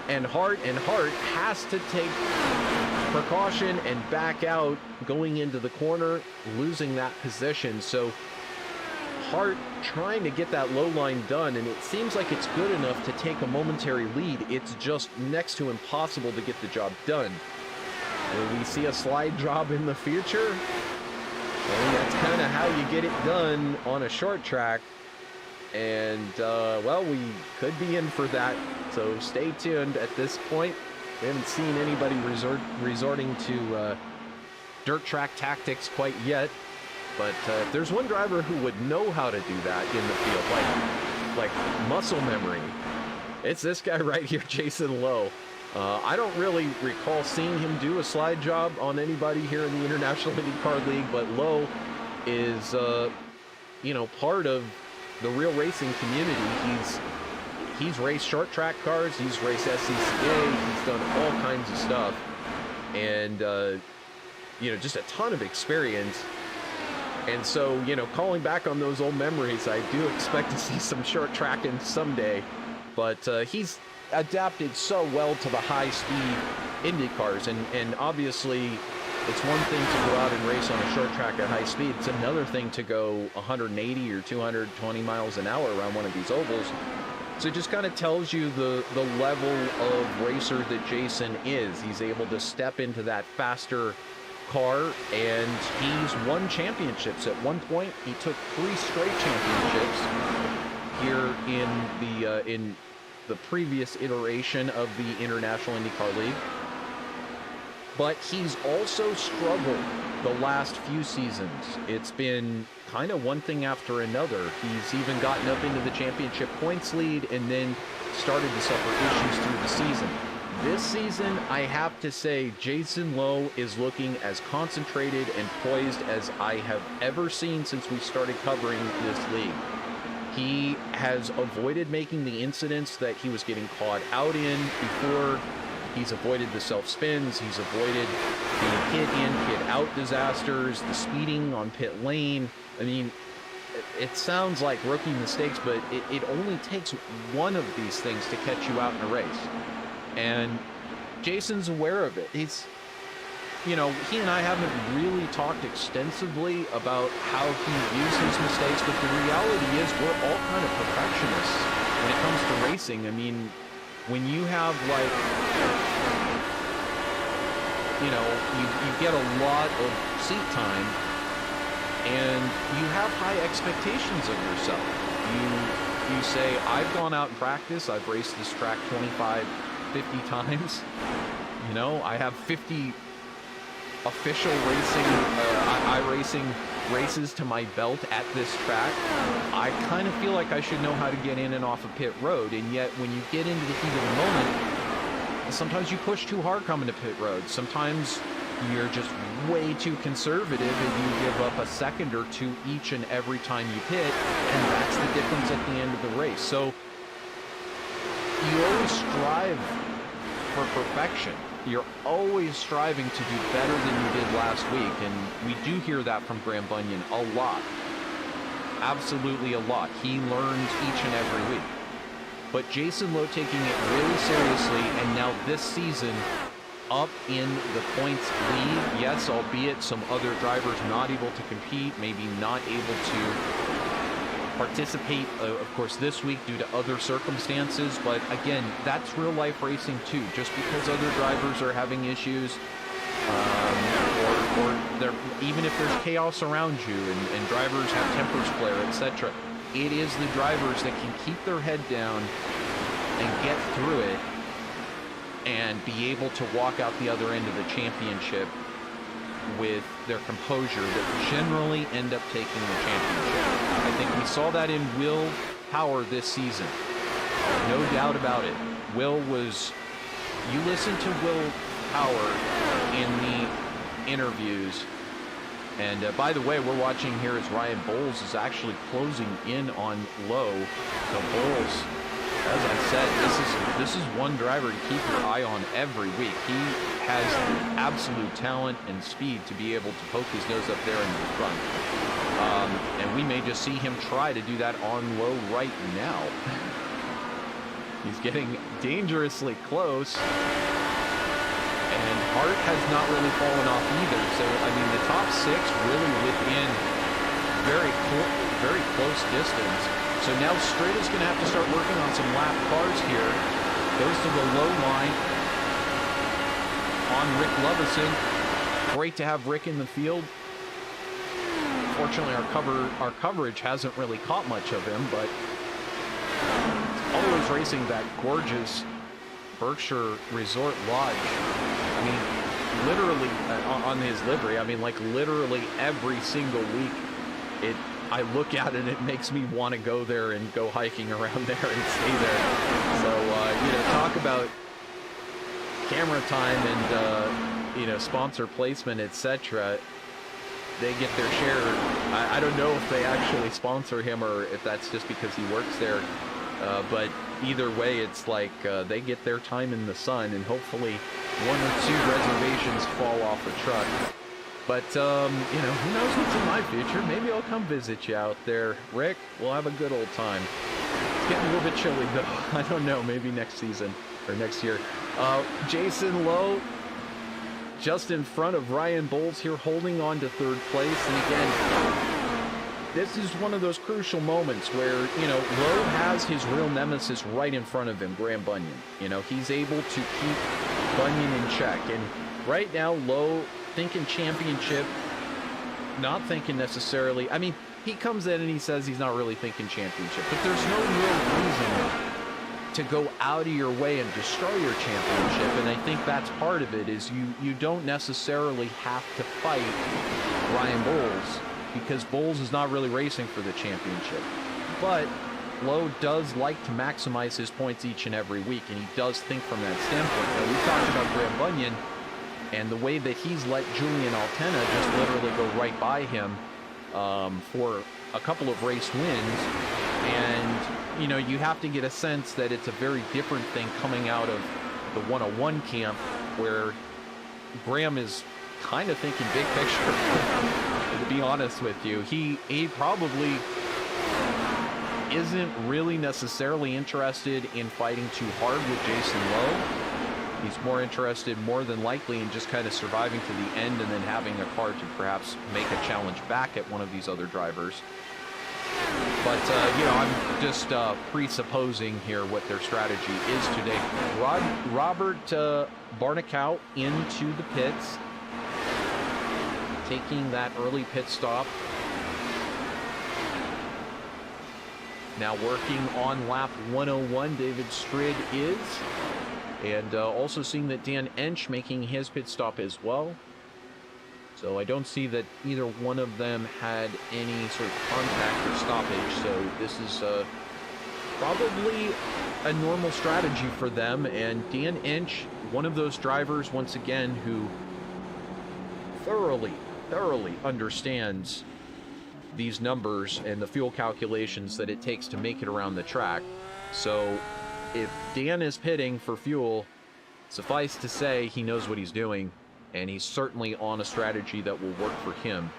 and Harte has to take precaution and back out going into the corner, losing that position. So Harte trying to get that low line done, and it seems like it's good enough to take a momentary lead. It's just next to impossible to get the job done. Will we see a slide job in the future? Well, that's kind of how you get it done on a short track. And, well, we could be in for that. So stay tuned. At this point, we haven't seen anybody resorting to dirt track tactics quite yet. But if there's one driver who would know how to do that in the field, like muscle memory, it's this guy right here, Jason Lowe. I don't really recall seeing him do a slide job on anybody here in the International IndyCar League, but Lowe is, part of the real racing community. He's raced short track cars, he's raced SCCA, he's done all kinds of stuff, and, just a ton of experience. And so, calling back on those old memories, I do expect to see some short tracking someday. But he's adapted so well to the high-speed IndyCars, and obviously it's one thing to go out and race on a short track at high speed. It's another thing to go 180 or 220 miles an hour around one of these ovals. So it just kind of tells you the level of racer that Jason is. He's able to step into that faster car, and he's won championships. At one point, he took 3 straight championships here in the previous iteration of the International IndyCar League. But he's also struggled the last few seasons. It's been kind of one thing after another. He's even gotten up into the championship points lead and then started to suffer issues through the season. This season, I have to say, Jason Lowe is looking as concentrated and poised as I have ever seen since we started covering this league. He has avoided making the incidents that he was getting caught out in before. He's avoided the self-spins. He's avoided the pit in, pit out disasters, the speeding on pit lane. I mean, it sounds like rookie mistakes, but it only takes one of these things to catch you out in a race. And Jason's aware of it. He's, you know, he and I haven't really talked extensively about how he views his mistakes, but the reality is we're all kind of perfectionists when it comes to racing. I mean, when you have, like, you know, you get a lot of seat time and you have high expectations of yourself. You say, I've gone out and practiced, I've raced this track 25, 50 times. You know, I have 50 official racing, iRacing races to my belt at this track. I kind of feel like I should know how to get in and off a pit road, and yet when you get into the heat of the moment, sometimes you push too hard coming to pit road. Sometimes you're just way too conservative and you give up a second or two each and every time you pit, and that's the difference at the end of the race. So you always strive for perfection. You're always striving to do better than you did last week, and we do hear that from Graham Bunyan a lot. Absolutely a lot. He learns each and every week. But Jason Lowe taking it really seriously, and now this season up in the points lead. Yes, albeit some other drivers not able to compete, maybe not able to participate, of course, this week due to other circumstances. But again, that's real life racing too. Just because other drivers are having issues, or even if there's chaos around you and drivers have tempers flare, etc., it is the drivers that can keep their head down and get through it and be able to walk out the other end of the championship with their composure that generally end up taking the championship. I think we saw that in Will Power this season. No doubt about it. Will was... You listen to Will Power in the interviews, and by the way, we're watching here as Ryan Bowles is actually closing in on Lowe. So Bowles, as I said, this is one driver to keep your eye on every week. He has absolute talent and speed to be able to poke his nose up there in the front. And we may just see him try to do that on Lowe right now. He's getting dangerously close. And Harte has not really fallen off either. So, I mean, the top six really within very close distance. So now Strata's going to have to start working on some lap cars here. Goes to the low line on Rick Lovison. Great to have Rick in the field. Fortunately, our coverage hasn't really caught much of him, but always racing that gorgeous Berkshire Resort Lodge. I mean, literally on his livery. I mean, like literally every single week, I look at it and it makes me want to go there and go hiking around there and stay there. So, you know, talk about camera time and, you know, sponsor placement, etc. They get their share. I don't know if they actually sponsor him or if that's just because he works there. But either way, it's like they get their time in the sun, and hopefully one or two reservations fall off a truck. But, you know, who knows what's in my future? Maybe I'll come visit you out there. Rick, we'll have a good old time. getting a little bit chilly, though. I don't know, maybe next season or next year. Jason Lowe just in front of Ryan Bowles here, holding on to third place. And again, this is one of those crucial moments where, you know, Lowe has his real nemesis right in front of him, Graham Bunyan. You know, he's able to keep Bunyan in check. And right now, Lowe thinking championship, not thinking necessarily. I mean, he comes in and he says he's not really thinking championship, but there's no real reason to go out of your way and destroy your championship. And I think that's part of it, is you don't necessarily have to fight Ryan Bowles, because Bowles is not really racing for the championship. But Lowe does like to maximize his points each and every week, and he does think from that standpoint. Now, we talked about Graham Bunyan and the way that he's let Julian Altena just literally go right by him for a couple of race wins. And, you know, you have to get a sense that it's a very different thing coming out of the 101 camp, where Graham is kind of thinking big picture. To be honest with you, he probably isn't really necessarily interested in fighting too hard with Jason Lowe. He's more interested, more than likely, in just kind of surviving to the end and then having a car to perhaps make a challenge back at one of these other drivers. But, you know, I'm just presupposing here what their strategy is today. Robert Barnicow into the pits, taking that early pit stop. Now working on lap 101, David Strid is. And also seeing that Dan Ensch making his pit stop as well. So I don't see that either one of them had any sort of contact or stoppage. So this is probably a normal strategy for them. And Dan Ensch, one of those drivers, once again, who thoroughly understands these numbers and the fuel calculations that it takes to make it around the track. So if Dan is pitting for fuel, suffice to say he knows what he's doing, and he's certainly on a strategy that will work for him.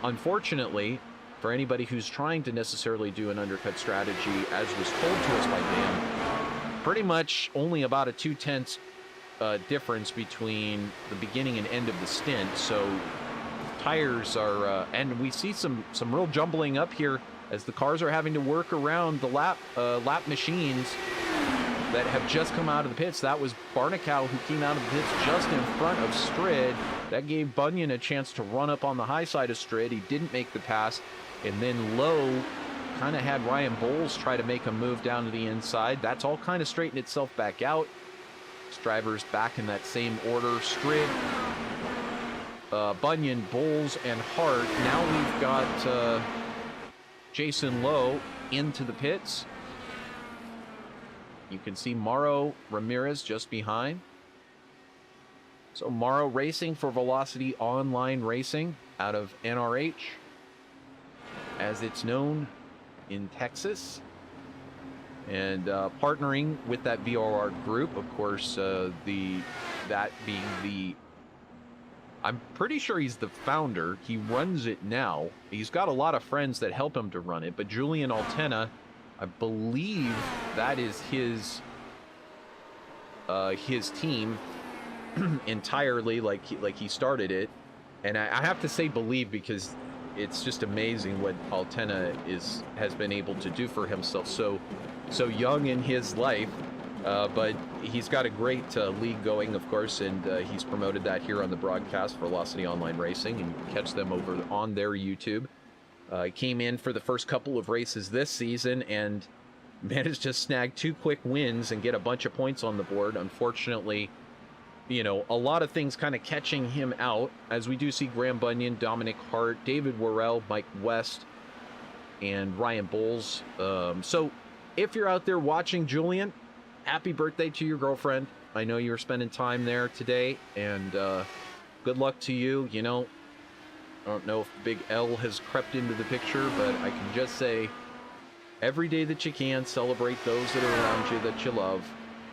Unfortunately, for anybody who's trying to necessarily do an undercut strategy, as was told to us by Dan, pretty much only about a 2/10 difference between the beginning and end of the stint. So tires are, and we see some real jumbling up here as the cars are having to work around the lap machines that have just come out of the pits. That was Barnicow who came out of the pits just in front of Strid. That gave Bunyan a chance to run up on the high side of Strid. He didn't make the pass, and then Lowe kind of had Ryan Bowles try to make a move down to the inside. That's all kind of straightened itself back out. Drivers back in that same order. Strid, Bunyan, Bowles, and Harte. Now we've got Jason Lowe into the pits. You can see Mauro Ramirez just behind. So Mauro racing for Velocity Online Racing out of NRH, as it's known in Texas. And partnering with that VRR group, of course, that being the... I'm pretty sure he's the founder. He runs it now. He's got a lot of friends that help him to run it, but Julian Altena, I believe that is his team entirely, like he started it. And I have to say believe, because it's just amazing what Altena has been able to do for himself so young in his life. But he's got a great league going, of course, and he's promoted that here on the broadcast for Velocity Online Racing, and you can catch them over on their YouTube. Came in for the first couple of races this season and managed to snag 2 quick wins and get a bunch of points on the board. Unfortunately, you know, a lot of things kind of catching him out, as we do see Graham Bunyan, Dominic Harte, David Worrell, Mike West, and Ryan Bowles. So if you're out there watching, Julian, happy birthday to your girlfriend. I know you were spending time there today, and good luck to you. You know, I don't know if Big L has crept into the picture, but I can just say, every day that you can, celebrate those that are around you that you love.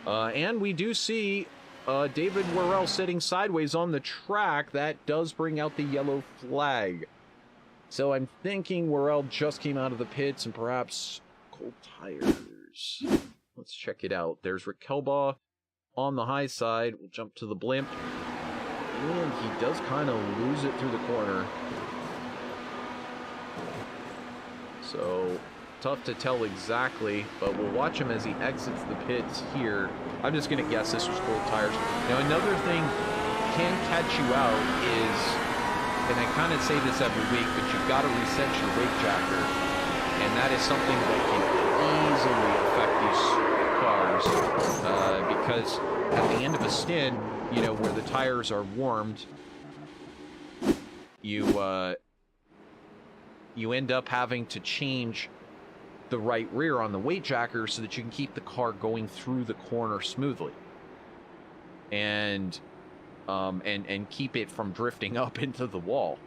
And we do see David Worrell sitting sideways on the track. That does bring out the yellow flag. So I'm thinking Worrell just came out of the pits and perhaps cold tires. Let's check it out. There's Kelbaugh on the high side. We'll jump to the blimp. And he does kind of lose it through the corner. So, tough to tell exactly, but we'll watch him as he exits the pits here. I'm just going to guess this was cold tires. Now, another thing can catch you out is, and I kind of say this every week, but you've got to reset your weight jacker. And that is something that can easily affect these cars because at the end of a stint, you know, where the tires are warmed, you end up having to change the right rear on the weight jacker so that you can keep the car going through the corner smoothly and keep it from drifting up into the wall.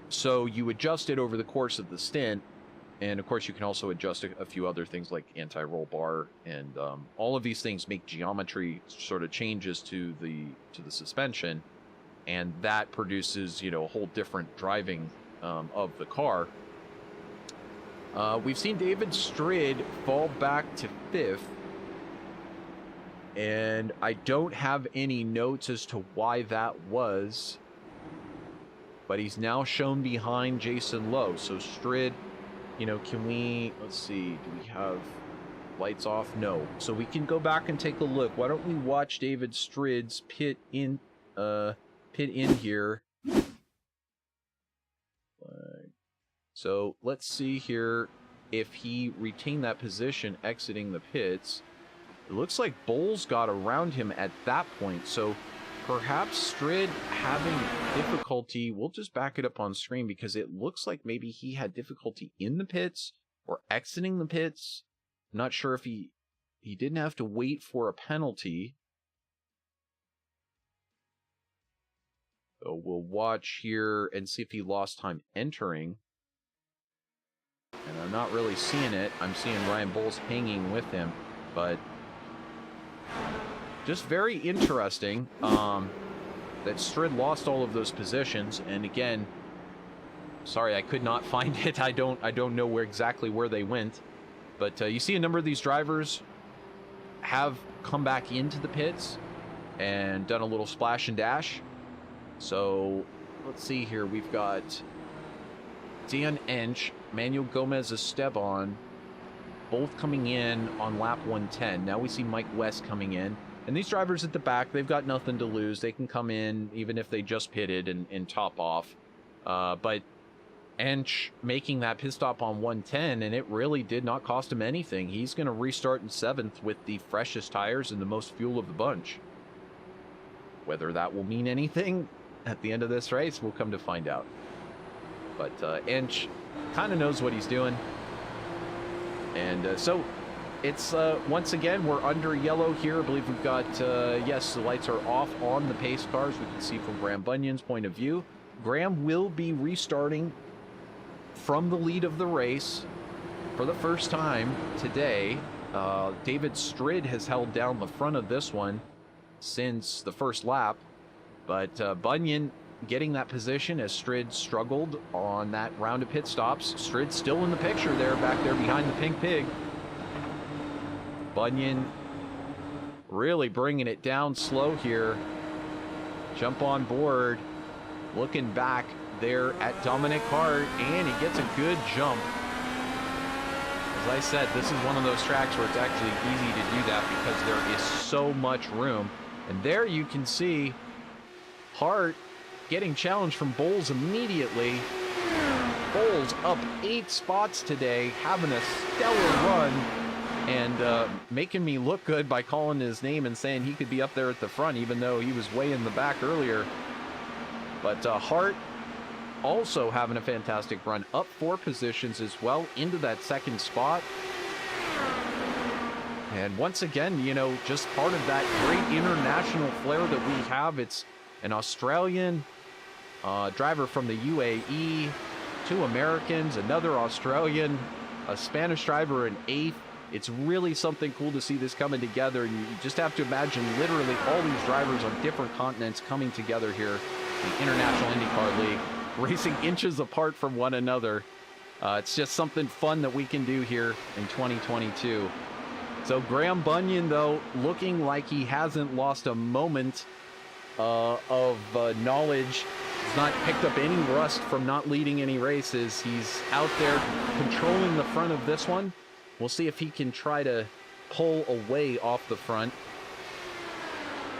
So you adjust it over the course of the stint, and of course you can also adjust a few other things like anti-roll bar, and all of these things make geometry sort of changes to the suspension, and that produces, you know, a whole different driving of the car. We've seen David Strid fall back to 5th, and I don't have any notes as to why that was, but he's now shown behind Jason Lowe. So Strid, you know, can we, let's see, do we have lights off? No. So we can go back and take a look. Why don't we watch David Strid's pit in here. So let's see here if he retained that position exiting the pits. It looks like Bowles got around him at that point, so perhaps Strid having difficulty. We'll just back it up on screen because it looks like maybe he had difficulty in the pits or exiting the pits. I'm not sure if he didn't have to wait for a penalty. So we'll watch here and see if he lost time entering. And I'm not really seeing it. I'm seeing Ryan Bowles hanging with him, but just very interesting that Strid lost all of those positions. And again, sorry, I could not find it. I don't know exactly where they went. But you see a number of these drivers have come back into the pits and done a little splash and dash. So let's see here. We've got Dan Ensch, Manuel Gomez Esteban, both coming in on lap 110. Now we see Mike West coming in. And these drivers at the back, they've got nothing to lose. They can come in even if they just pitted and top off. But Ensch making that pit stop on 110, and it really did not cost him anything. He's going to restart in 7th with the freshest tires and the most fuel of the bunch. Whether that will mean anything at the end of this race, we'll come to find out. But Ensch kind of knows what he's doing. And so it's, once again, we're under yellow here. I believe we've got, yes, the lights are off on the pace cars. We can see from Graham Bunyan's point of view. Graham will be restarting from the lead of the race for the first time today. David Strid has held down the front of this one since the first lap. But Bunyan getting that position as Strid struggled on that round of pit stops. Strid still in the picture there, back there behind the pink pig. Bunyan really bringing it down slow here. Jump on board. Looking back there at Dominic Harte, and he gets a good jump. As I said, this is one of those tracks where it's actually easy to do that because there is so much room. And there you can see Harte getting challenged from Bowles immediately. Bowles up 8 spots today, having a stellar run, and making me look good by calling his name and saying he could be up there at the front, even though he was way in the back earlier. But Harte also having a fantastic run, up 4 positions as well into that 2nd spot. And once again, you know, just part of that great international flair that we have. It's an Australian driver from the UAE, 2 Americans, another Australian, a Spanish driver in 8th. It's really something cool to see this coming together, and you just have to imagine literally all these drivers on different continents coming together here. The International IndyCar League, racing inches apart from one another. It's just something fun that we can do here in 2022. So Graham Bunyan, though, looking like he hasn't lost a moment of knowledge. He's not picked up any rust from not leading any races. He's out there controlling the front of this one. We'll see if he can try to pull away off the front.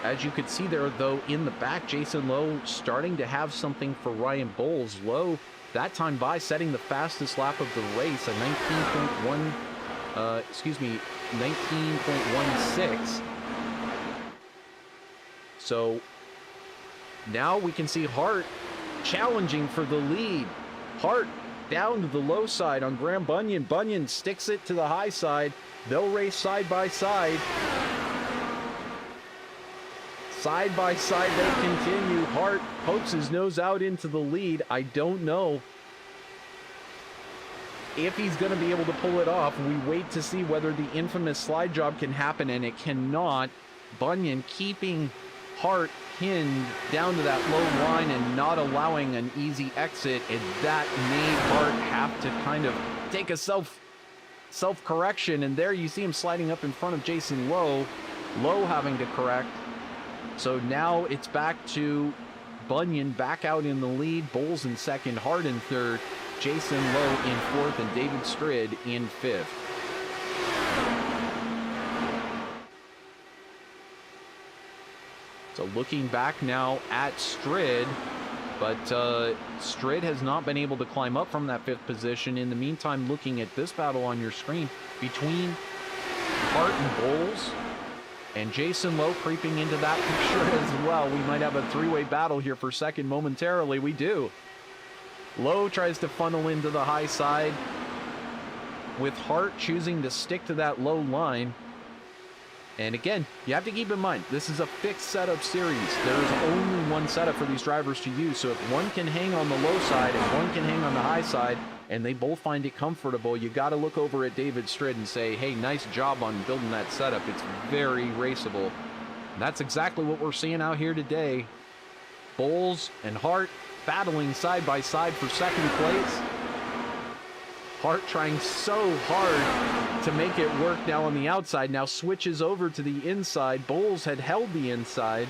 As you could see there, though, in the back, Jason Lowe starting to have something for Ryan Bowles. Lowe, that time by, setting the fastest lap of the race, a 19.16. So now we can see Harte challenging for the lead. Harte down to the low side on Graham Bunyan. Bunyan sticks it to the high side. They'll race side by side. Side by side they continue. Harte pokes his nose out into the lead. I don't know if he's going to be able to pull it off. We wait to see whether the infamous slide job can happen, and it cannot. Bunyan keeping Harte pinned down to that low line and not allowing an easy exit, and that made Harte have to kind of take a self-correction, and there you see him sliding up in front of Jason Lowe. Lowe having to correct. So now it's back to Bunyan back out in the lead, Bowles in second, Harte in third, Jason Lowe in fourth, and David Strid in fifth. So looking back now at Strid, but Strid has not been able to climb up from that fifth position. In the meantime, looking at this battle on your screen between Harte and Bowles, and Jason Lowe creeping into that picture as well. We might have a three-way battle here for second momentarily. We do. Lowe tries to funnel into the high side, with Harte choosing to stick to that low line. And again, you have to keep in mind, this is a fixed setup series. There is only one setup for these drivers to use. So if one can hang on the low side and one can hang on the high side, and they both find it comfortable, you got to look over at David Strid and say, hey, nice job on building that setup. It's very raceable. And that's exactly what we're seeing out here today. Bowles and Harte battling side by side for second place. Harte trying so hard to make it work now on the outside. Now switches over to the inside. Bowles had held the inside,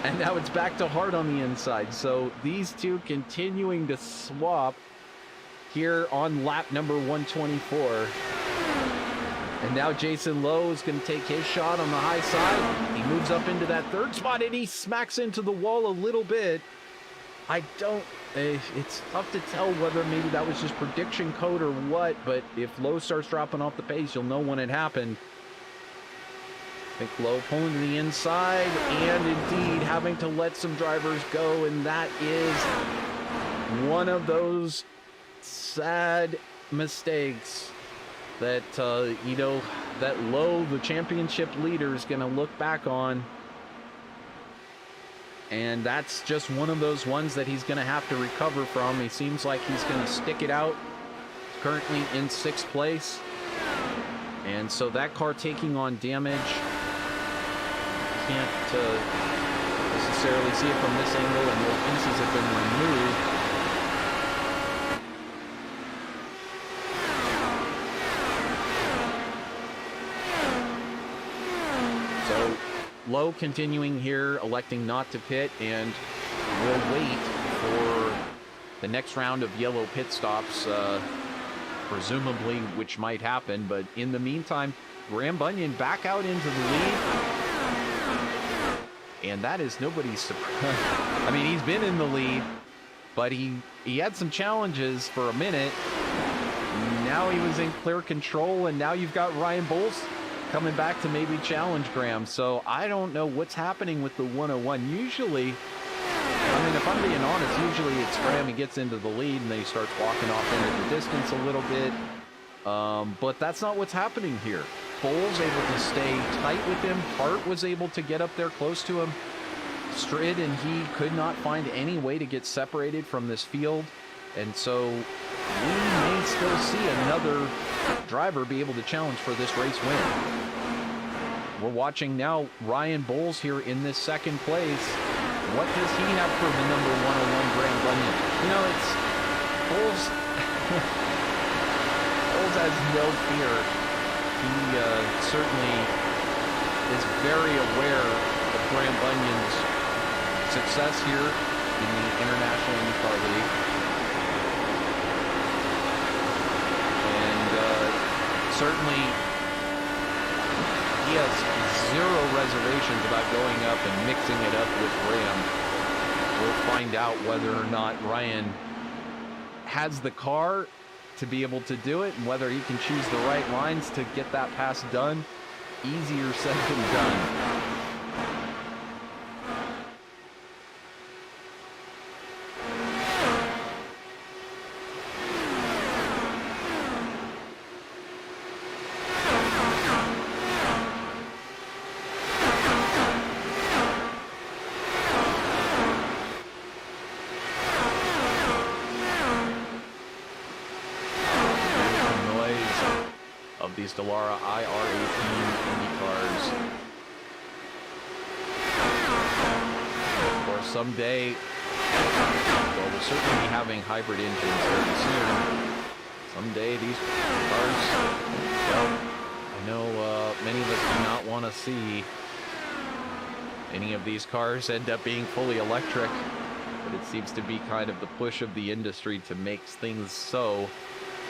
and now it's back to Harte on the inside. So these two continuing to swap here on lap number 124. And now Jason Lowe is going to take his shot on the high side. He moves up into that third spot, and he smacks into the wall a little bit. It's tough to tell whether maybe that was just prediction code or what, but if Lowe starts dropping off the pace, you'll know when it happened. I think Lowe pulling to the inside, and indeed having to let some drivers go, and that is one of those sad mistakes that, that Lowe, the championship leader, is going to look back on. And that's just one of those ones that he's going to have to recover from. He seems like he's going to stick it out. Currently in sixth place. And so that car taking on damage. Can't necessarily see it from this angle, and more pieces have been removed. So Lowe continuing here, electing not to pit, and we'll wait for the next round of yellow pit stops, presumably, which might happen. But in the meantime, Graham Bunyan back out into the lead. And that is nobody's surprise. I mean, he's been in the lead, but he had some challenges for a minute. Now he was in clear control, and now you've got Ryan Bowles coming back to maybe challenge Graham. So I don't know what's happening with the 101. Usually, I mean, if I'm being honest, usually it's Graham, he gets into the lead, and then he starts walking off into the distance a little bit. But that's not what's happening here. Bowles able to stay tight with him. Harte was able to get up there close to him. Strid and he could not find any way to get separated from this field. And so we may still see another driver be able to challenge for this race win. We're watching now Ryan Bowles here in this second place. What does he have for the number 101 Graham Bunyan? You know, it's Bowles. Old has no fear. He certainly is very aware of Graham Bunyan's success here in the International IndyCar League. And certainly he has zero reservations about going up and mixing it up with Graham. We'll find out whether or not Ryan has the car to be able to do it and whether he can choose the right lines to get that pass done. Easier said than done. These Dallara IR-18 IndyCars. Of course, someday, well, we'll certainly be having hybrid engines very soon. Someday, these cars, well, I know many of us do not want to see any of these cars end up being fully electric, but it seems to be kind of the push of the industry to make things so.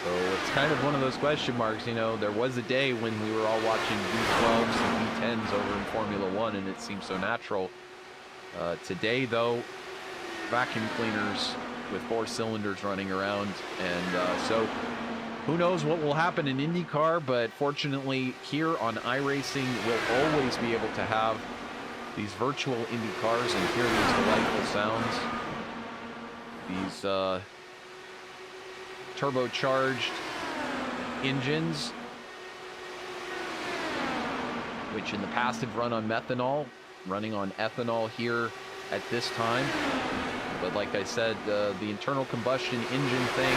So it's kind of one of those question marks, you know. There was a day when we were all watching V12s and V10s over in Formula One, and it seemed so natural. Today, though, vacuum cleaners with 4 cylinders running around, and so who knows what will happen in IndyCar, but fortunately here on iRacing, we'll always be able to have these virtual IndyCars and hear these delightful sounds. These turbocharged engines, which in the past have run on methanol, running on ethanol here at this time. But like I said, the internal combustion engine thing,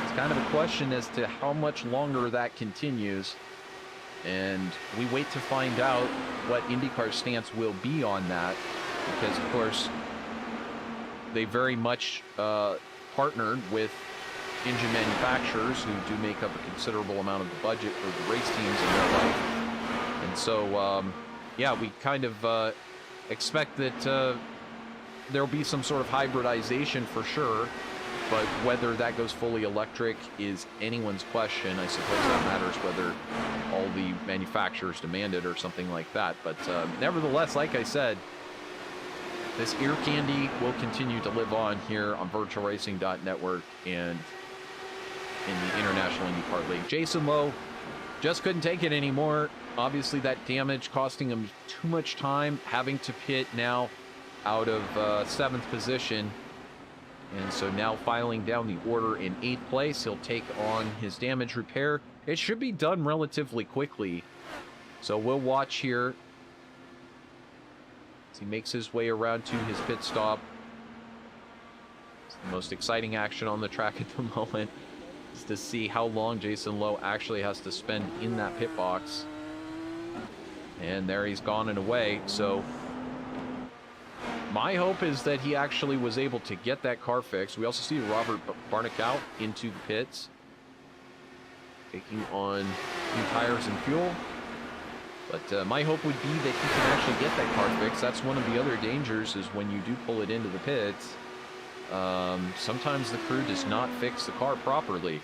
it's kind of a question as to how much longer that continues. And we wait to find out what IndyCar's stance will be on that, because of course they very much partnered with engine manufacturers who do make up a considerable amount of the budget for the race teams in their life. And so, yeah, we kind of expect that there'll be some sort of hybridization for sure, but whether that goes fully electric is anyone's question. I suppose that matters whether all the manufacturers demand it or something like that. But nevertheless, like I said, this ear candy will continue to live on here on VirtualRacing.Network and in the International IndyCar League. Jason Lowe just couldn't take it anymore. Obviously, that damage costing him too much time, having to pit now out of 7th position. And so now filing down the order in 8th place, he'll take on his damage repair. It should be done relatively quickly. So we'll watch here as he makes his way around to his pit stop. It's the most exciting action on the track at the moment, is to see how long Jason Lowe actually has to spend in that pit box. And there he's gone and away. So my hope is that he actually was able to get that car fixed. We also see Robert Barnicout into the pits, taking on new tires and fuel. But my hope would be that he can actually get that car fixed. That's one of the other dangers, is when you do pull it into the pits, sometimes the crew does not fix the car properly.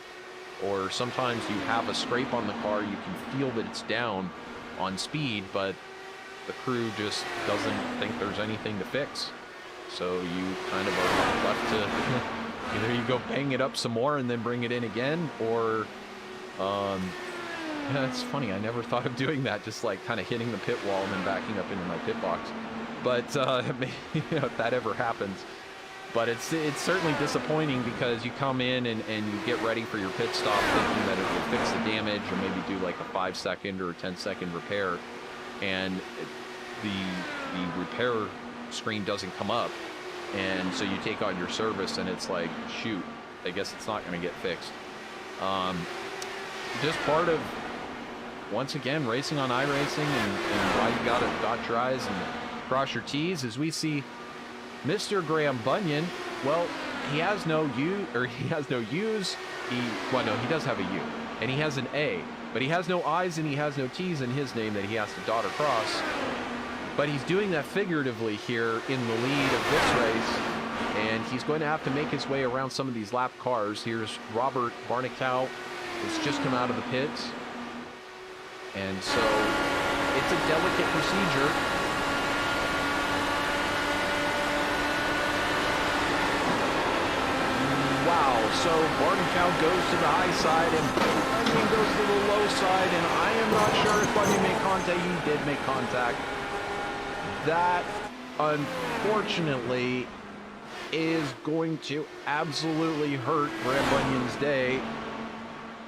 Or sometimes you have a scrape on the car, you can feel that it's down on speed, but the crew just doesn't think there's anything to fix. So you kind of are left to either you go bang it up some more and then bring it in again, or yeah, it's funny, I never thought of doing that, just like kind of hitting the pit wall and then backing up into my pit box. But maybe, you know, if that ever happens. But it's certainly disappointing, because you come in and you get ready for your pit stop thinking that it will fix the damage or maybe do like a 5-second or a 10-second repair, and the repair screen doesn't come up, and so you take on your service and it's like, shoot, I guess it's not going to get fixed. Just part of, once again, racing on iRacing, and why you got to dot your I's and cross your T's, is we see Mr. Graham Bunyan. Well, he has no U, or he has no U's. Well, no, he does have a U, and he has an A, but he has no I's and he has no T's in his name that he has to dot across. But he's doing that figuratively here in the lead of this race, and he's going to have to make his way around some of these lap cars. Here's Robert Barnicow, who's just come out of the pits, and so it's a delicate procedure. Wow, so Barnicow goes to the high side and Bunyan goes to the low side, and I am not sure if Bunyan made contact. He did make contact. That, unfortunately, is going to absolutely hurt Graham Bunyan's day.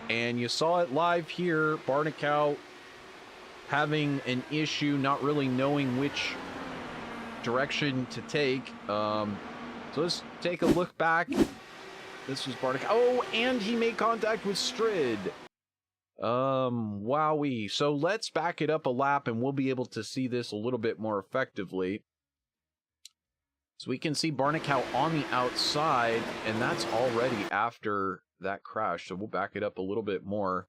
And you saw it live here, Barnicow having an issue, not really knowing which direction to take. So let's take a look back. This was Barnicow. Oh, and he made contact with Strid. Wowee. So let's back it up a lap and we'll be able to see this a little bit more effectively. So we can see Barnicow on the outside, and that's already after that crash. So we'll back it up a little bit more.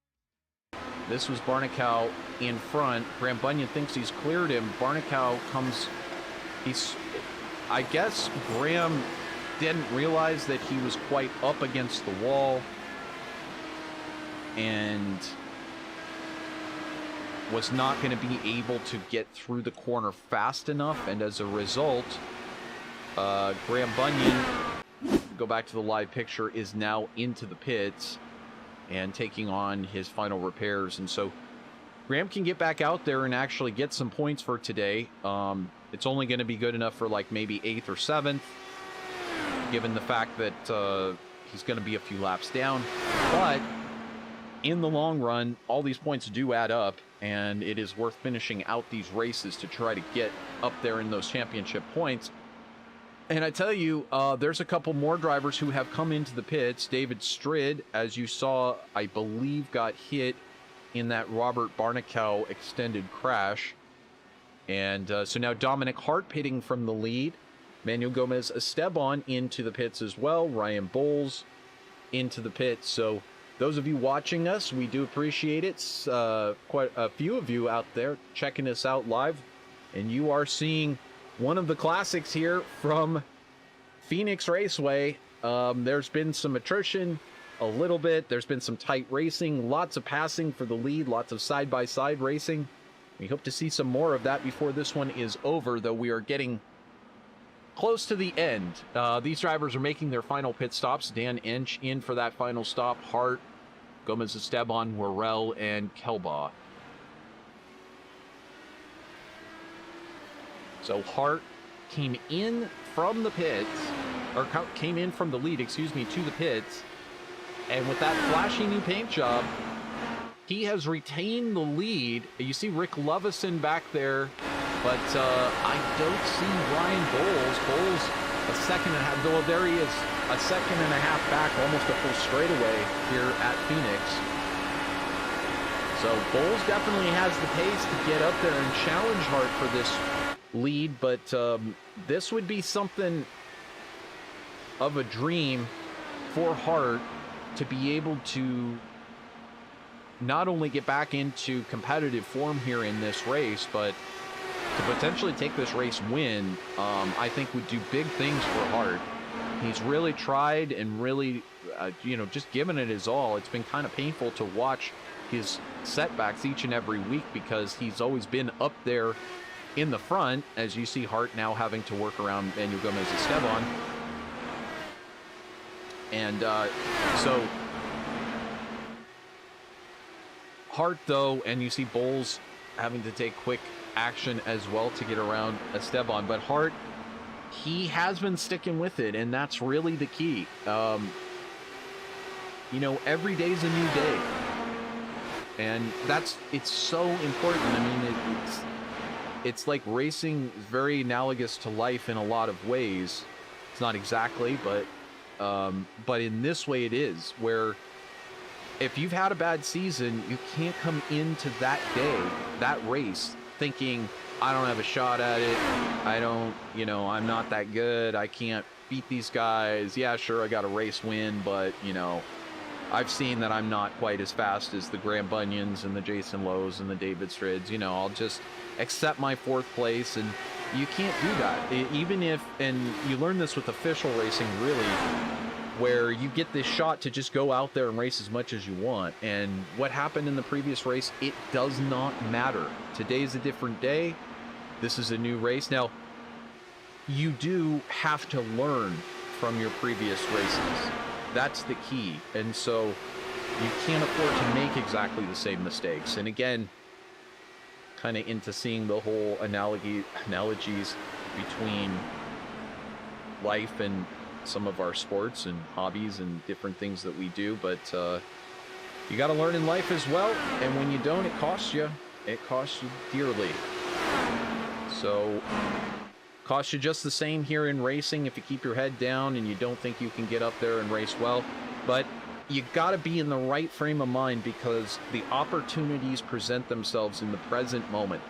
This was Barnicow in front. Graham Bunyan thinks he's cleared him. Barnicow comes... I guess Graham didn't realize that he was quite up against the wall and was not going to be able to get through the corner fast enough, and as a result, Graham Bunyan, go back to the live picture, is now into the pits and taking on his final repairs. And so Graham can get back out there and actually get some points for today. It's only going to be good enough for like maybe 8th or 7th, given the fact that he's going to be a few laps down. But in the long run, all these points do add up, and it is worth finishing out these races to try to get up there in those championship points. And I tell you, there's a couple more drivers who have come into the pits. David Strid, as you saw, I believe got hit in that Robert Barnicow extended crash. And so now Dominic Harte pitting from the lead. Manuel Gomez Esteban into the pits as well. Ryan Bowles into the pits. So those of you watching us, we do appreciate it. Quite a few of you out there checking us out live. And you are seeing one of the classics here from Phoenix Raceway. There's been some attrition, a little bit. There's been some tight racing, lots of passing for the lead, lots of side-by-side racing. We hope to see some more of that before this one is over, though we are getting close to the end. These drivers are making their final pit stops. Dan Ensch in for that final stop. Harte, Gomez Esteban, Worrell, and Kelbaugh. So Harte came in from the pits, or came in from the lead, excuse me, to the pits. And with that flashy new paint job, he has retained the lead. You see Rick Lovison back there, but I don't see Ryan Bowles. Bowles a second and a half, though there he is, a second and a half back, almost a full straightaway here at Phoenix. So Bowles definitely has the pace to get up there and challenge Harte for this lead, but this would be something of a dream for Harte to be able to not only get back into competitive form here in this race, but to potentially take this race win. I think would do big things for Harte. He's really tried and really, just given it his all. It's been kind of painful to watch his setbacks each and every week because he's always been up there in the front, as you see Harte now having to work around Manuel Gomez Esteban. And so Harte, though, and you see Bowles having to take quick action as well to get around Esteban. But Harte, he has been sticking with it, and that's really the key. Every day's a new day. And it's so important. I mean, it's like racing is very analogous to life in a lot of ways. It's not exactly, but in this way it is, where if you've had a bad season, you can't come into that day, that race, thinking, I don't have a shot at it. I don't, I'm not that good. I can't, beat these guys. Yeah, sure, I got a race win, but, you know, I've seen that I'm not quite as fast as the Graham Bunyans and the Jason Lowes and the David Strids. You know, I'll just accept my 4th place, and you can't do that. Even if, and you learn this with official racing, really, where you get this shot to just go out there and race as much as you want. And what happened in the previous race, it does not matter. Today's a different day. This is a new race. Now, you do have to learn from your previous races. That's the key. And so you can't afford to make exactly the same mistakes. And again, kind of into seeing the whole analogies between life and some of our sports and hobbies and different things that we do. But you got to learn in life as well. And when you don't, it costs you. It costs you dearly. So costs you just the same here in racing if you keep your head down and you don't think you can get up there and race well. But you got to be in the right frame of mind, because the opportunities present themselves in the present moment.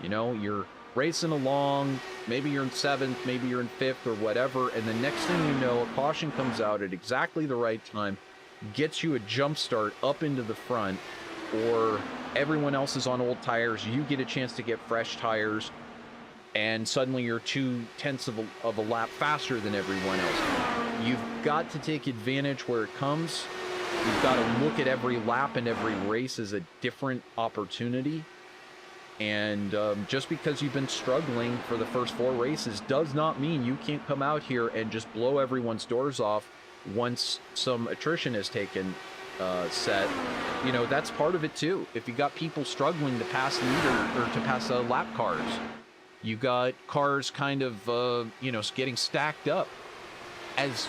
You know, you're racing along, maybe you're in 7th, maybe you're in 5th or whatever, and the next thing you know, a caution comes out at exactly the right time, gets you a jump start up into the front, or everyone else is on old tires, you get a chance to get fresh tires, and suddenly you're 0.2 of a lap faster than everyone else. You've got to take advantage where it comes. You've got to look at every lap and every race as a different opportunity. And just because you've been struggling for the first 4 races does not mean you can't come out here and just blow everyone's doors off once some attrition is taken set. You know, that's part of it too. If you got people struggling to pass leader or to pass lap cars, you got cars kind of, you know, getting stacked up. As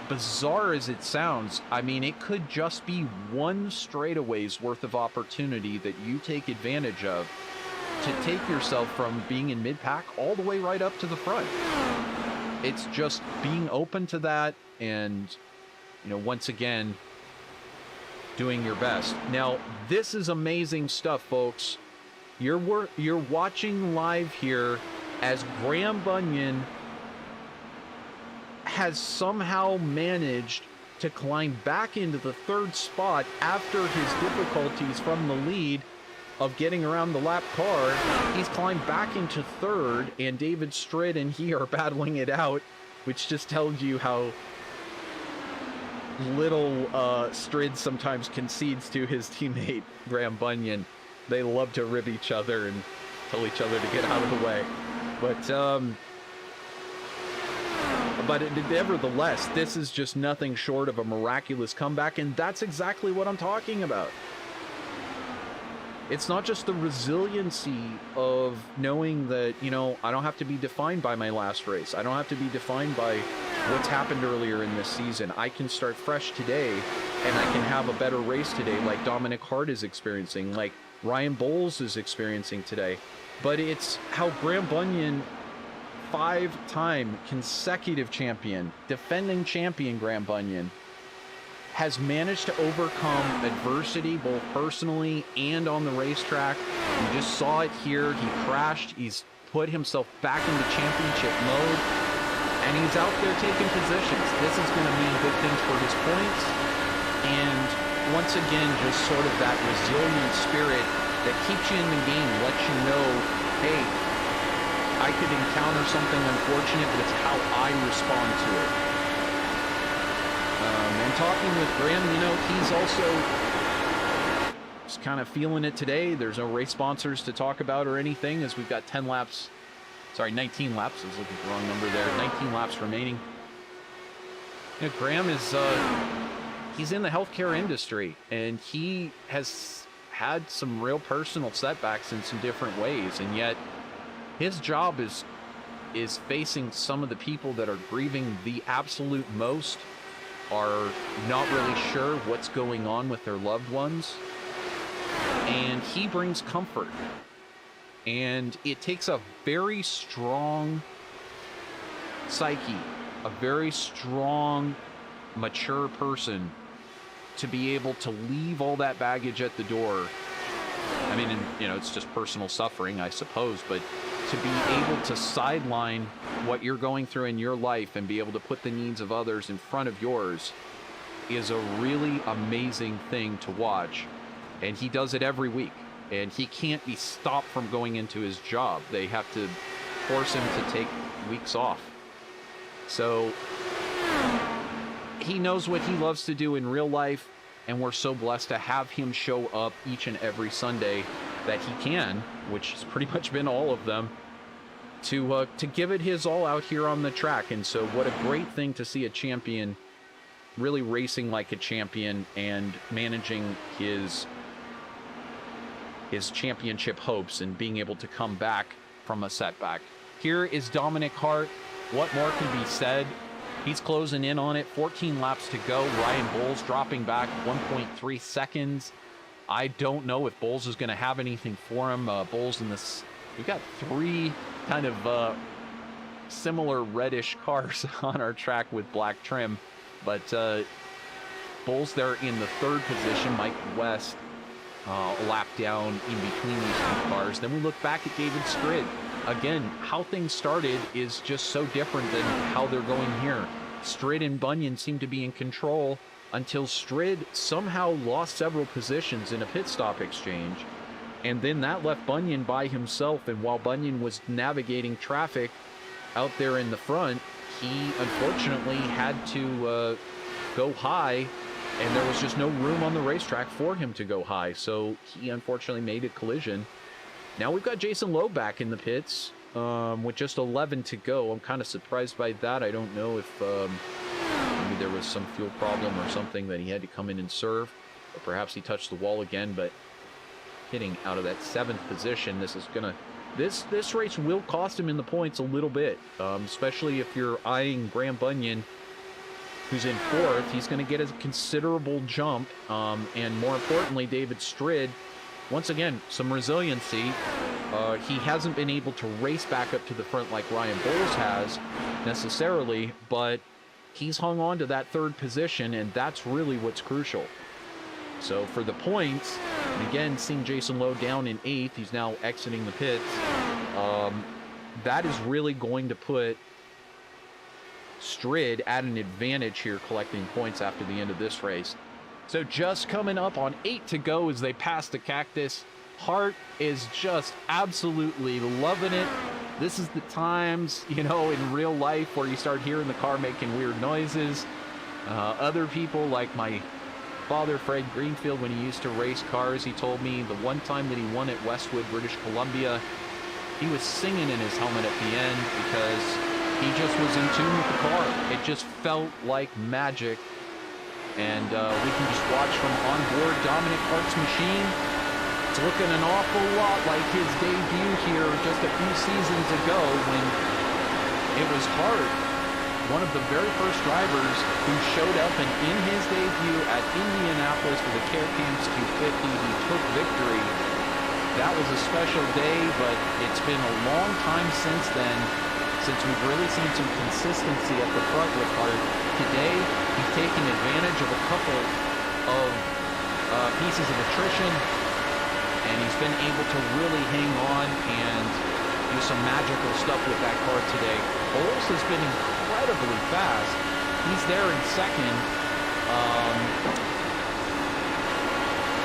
bizarre as it sounds, I mean, it could just be one straightaway's worth of opportunity that you take advantage of to take yourself from being in mid-pack all the way right up to the front. It's just being open to that and, you know, once again, doing your best. Now, this is amazing stuff, folks. You're watching live here as Graham Bunyan has somehow managed to climb back into the 3rd spot after his difficulties from the lead of getting around the lap car. He's climbed back into 3rd, and David Strid and he are battling it out, which just tells you how little Strid sometimes concedes to his teammate Graham Bunyan. They love to rib each other and tell each other to get out of the way. But nevertheless, this is just nothing short of a miraculous comeback, and that's exactly what I'm talking about. It's not just the resiliency of knowing that, you know, I don't have to be defined by my last race. I don't have to be defined by what's happened earlier in this season. I can start fresh today, and I can have a better race today, like Dominic Harte is experiencing, like Ryan Bowles is experiencing today. But it's how Graham Bunyan, 5-time consecutive champion, defending champion Graham Bunyan, has managed to overcome adversity both personally and on the racetrack. You just saw it here. He crashed. He's put himself back into championship mode, and he's out there taking positions. This is going to mean good things for his points, and once again, just sort of that resilient spirit that keeps you in the game, lets you know, hey, I could encounter something unfortunate, but it's how I respond to it. And talking with Graham, you know, he's also just kind of feeling it today. There's no race sponsors to talk about or anything, as we've got 19 laps. I was looking at the wrong number there. 19 laps remaining. You know, Graham is, he's in the healthcare industry, and he has had some real personal setbacks in some different ways, and yet his job is facing some of the people that are grieving the absolute most, are not really sure what's going on with their loved ones, and he brings comfort. And it takes a very strong psyche, a very strong, mature person to be able to leave all that baggage at the door. I mean, you know, it's just personal suffering, I suppose, but to be able to sideline what you're going through in your life and be able to put the needs of others in front of yours is a really amazing thing to watch. And he does it every week. And he can't be stopped from going into his job. They have to force him to take weeks off. So he knows what he loves to do in real life, and we're so blessed to have him show up each and every Sunday that he can, which has pretty much been all of them, to give it his all out here on the track. And so what a great thing to see a champion really racing like a champion and managing his championship hopes and being able to come back from a setback. Here is Dominic Harte. What more can be said? He's closing in on it. 14 laps to go. Ryan Bowles dropping back 1.3 seconds. I don't know if Bowles is going to have anything for him. Bowles in this... We've got three kind of similar reddish cars on our track with black trim. But Bowles there in the third position. Mike West a lap down in between these two cars. Then we look back at David Strid. Again, how things started is just so different than how they're going here. Strid and Bunyan seem to be in control until Strid somehow lost several positions in a pit stop exchange. And then that left Bunyan by himself. And while Bunyan was navigating traffic out there in the front, he unfortunately had to go high. And there was just no room on the racetrack for him to go high. So he unfortunately made a collision. Now we've got Jason Lowe back in the pits with just 11 to go. I'm kind of surprised by that. I don't know if maybe there was some fuel problem or something that he had to come in and serve. Or perhaps he touched the wall again, but hitting out of that 7th position, this is going to... This race will cost him in the points a little bit, especially if you're eyeing Graham Bunyan, who's in 4th. He's going to get a considerable jump, and more importantly, David Strid, once again, some resiliency. He hasn't been able to race back up to the front like Ryan Bowles has, necessarily, but he's hung on to that 3rd position, and that's really what's crucial. So for the points, and again, seeing Jason Lowe down in 8th, he's now exiting the pits, that is really going to put Strid at an advantage here collecting points after the end of this race. So just coming up on 8 to go as they pass the cactus. Harte is just absolutely loving it. This is the times, you know, in real life where you start hearing the car making weird noises. Other people, like my father, Fred Greenfield, when he used to race cars, he told me the one time that he won at Westwood, British Columbia, he was singing in his helmet at the end because he just was in tune with the car. It just felt like magic. And we can just watch from on board Dominic Harte's machine. It's looking an awful lot like his debut here just a few seasons ago when it was Harte, one of the very first drivers who showed up and in his debut at Indianapolis for the Care Camps 250, he took victory. That was a special day, but it's been a long time since then, since we've really seen some consistency at the front with Harte. Today, he's taking advantage of a couple of pieces of attrition, and he's been able to really hang on and do some magical stuff with that car today. Bowles has been incredibly fast. He's there in 2nd.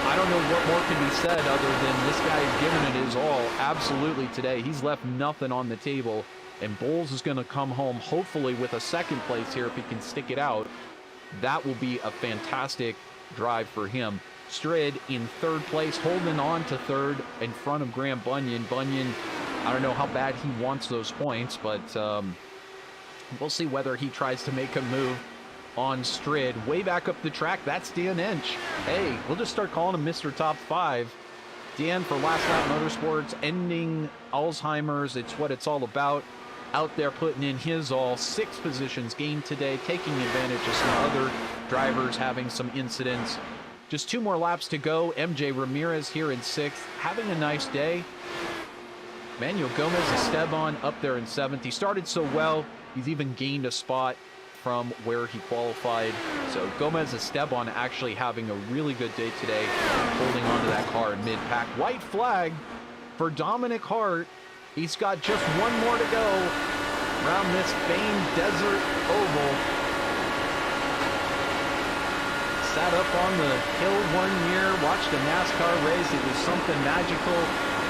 I don't know what more can be said other than this guy is giving it his all absolutely today. He's left nothing on the table. And Bowles is going to come home, hopefully, with a 2nd place here if he can stick it out. That will be a fantastic drive for him. Strid in 3rd place, holding on to 3rd in front of Graham Bunyan. Bunyan, I don't know how bad he wants those points, but we'll see whether he tries to make a move on Strid. Way back up the track, that's Dan Ensch. Hey, we'll just start calling him Mr. Top 5. Dan for Last Lap Motorsports, ending Alzheimer's. It's what it's all about. Out there putting in his all. 6 positions gained today, taking advantage of some other drivers having some incidents. Just 2 more laps to go. MJ Ramirez here in 6th, having a nice day. Manuel Gomez Esteban up there in 7th. He started so well, he's even gained a spot from where he qualified. So Gomez Esteban actually having a really good day today, holding on to that car in mid-pack. White flag for Dominic Harte. He's got just one more to go around this famed desert oval. Sat up on the hill one year, watched a NASCAR race. It was something magical,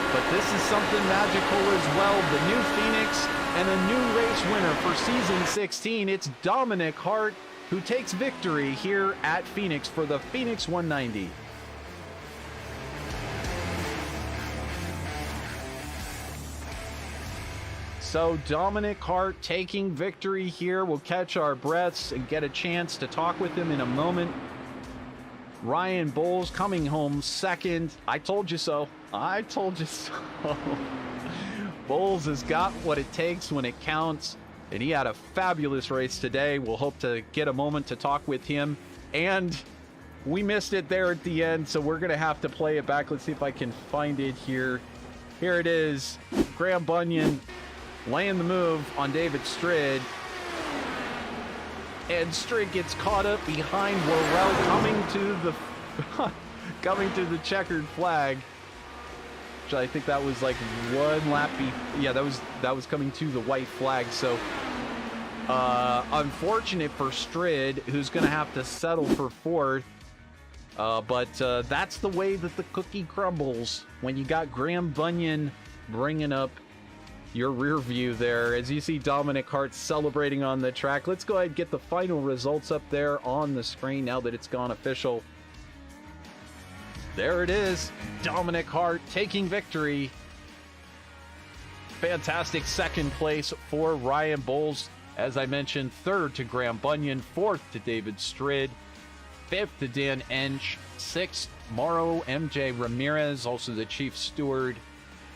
but this is something magical as well. The new Phoenix and a new race winner for season 16. It's Dominic Harte who takes victory here at Phoenix for the Phoenix 190. So Dominic Harte taking victory here. We'll catch our breaths and get a chance to talk with him in a moment. Ryan Bowles coming home second. I told you so. I told you so. Bowles has got what it takes when it counts, and he had a fabulous race today. We'll hope to get a moment to talk with him. And we missed it there at the end, so we're going to have to play it back. Let's see if I can find it here. Here it is. Graham Bunyan laying the move on David Strid. And Strid gets caught up behind Worrell coming to the checkered flag. Which I think that was like one lap. Yeah, that was coming to the white flag. So unfortunate for Strid, who's going to have to settle for fourth. But that's the way that the cookie crumbles when you got Graham Bunyan bringing up your rear view there. As you see Dominic Harte celebrating on the track. Let's go ahead and get the final results up there on the screen now that it's gone official. There it is. Dominic Harte taking victory. Fantastic second place for Ryan Bowles. As I mentioned, third to Graham Bunyan, fourth to David Strid, fifth to Dan Ensch, sixth Mauro MJ Ramirez, also the chief steward,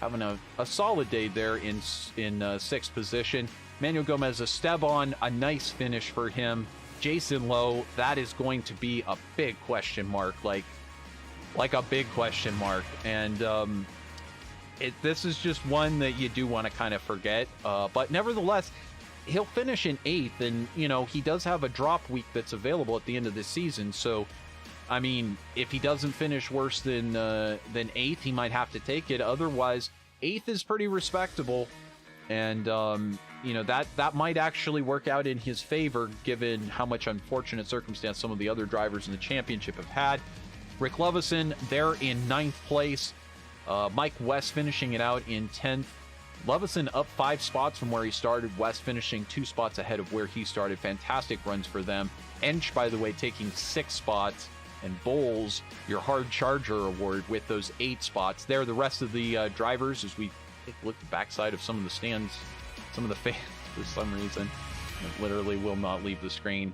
having a solid day there in sixth position. Manuel Gomez Esteban, a nice finish for him. Jason Lowe, that is going to be a big question mark, like a big question mark. And this is just one that you do want to kind of forget. But nevertheless, he'll finish in eighth, and he does have a drop week that's available at the end of the season. So I mean, if he doesn't finish worse than eighth, he might have to take it. Otherwise, eighth is pretty respectable, and that might actually work out in his favor, given how much unfortunate circumstance some of the other drivers in the championship have had. Rick Lovison, they're in ninth place. Mike West finishing it out in 10th. Lovison up 5 spots from where he started. West finishing 2 spots ahead of where he started. Fantastic runs for them. Ensch, by the way, taking 6 spots. And Bowles, your hard charger award with those 8 spots. There, the rest of the drivers, as we look at the backside of some of the stands, some of the fans, for some reason, it literally will not leave the screen.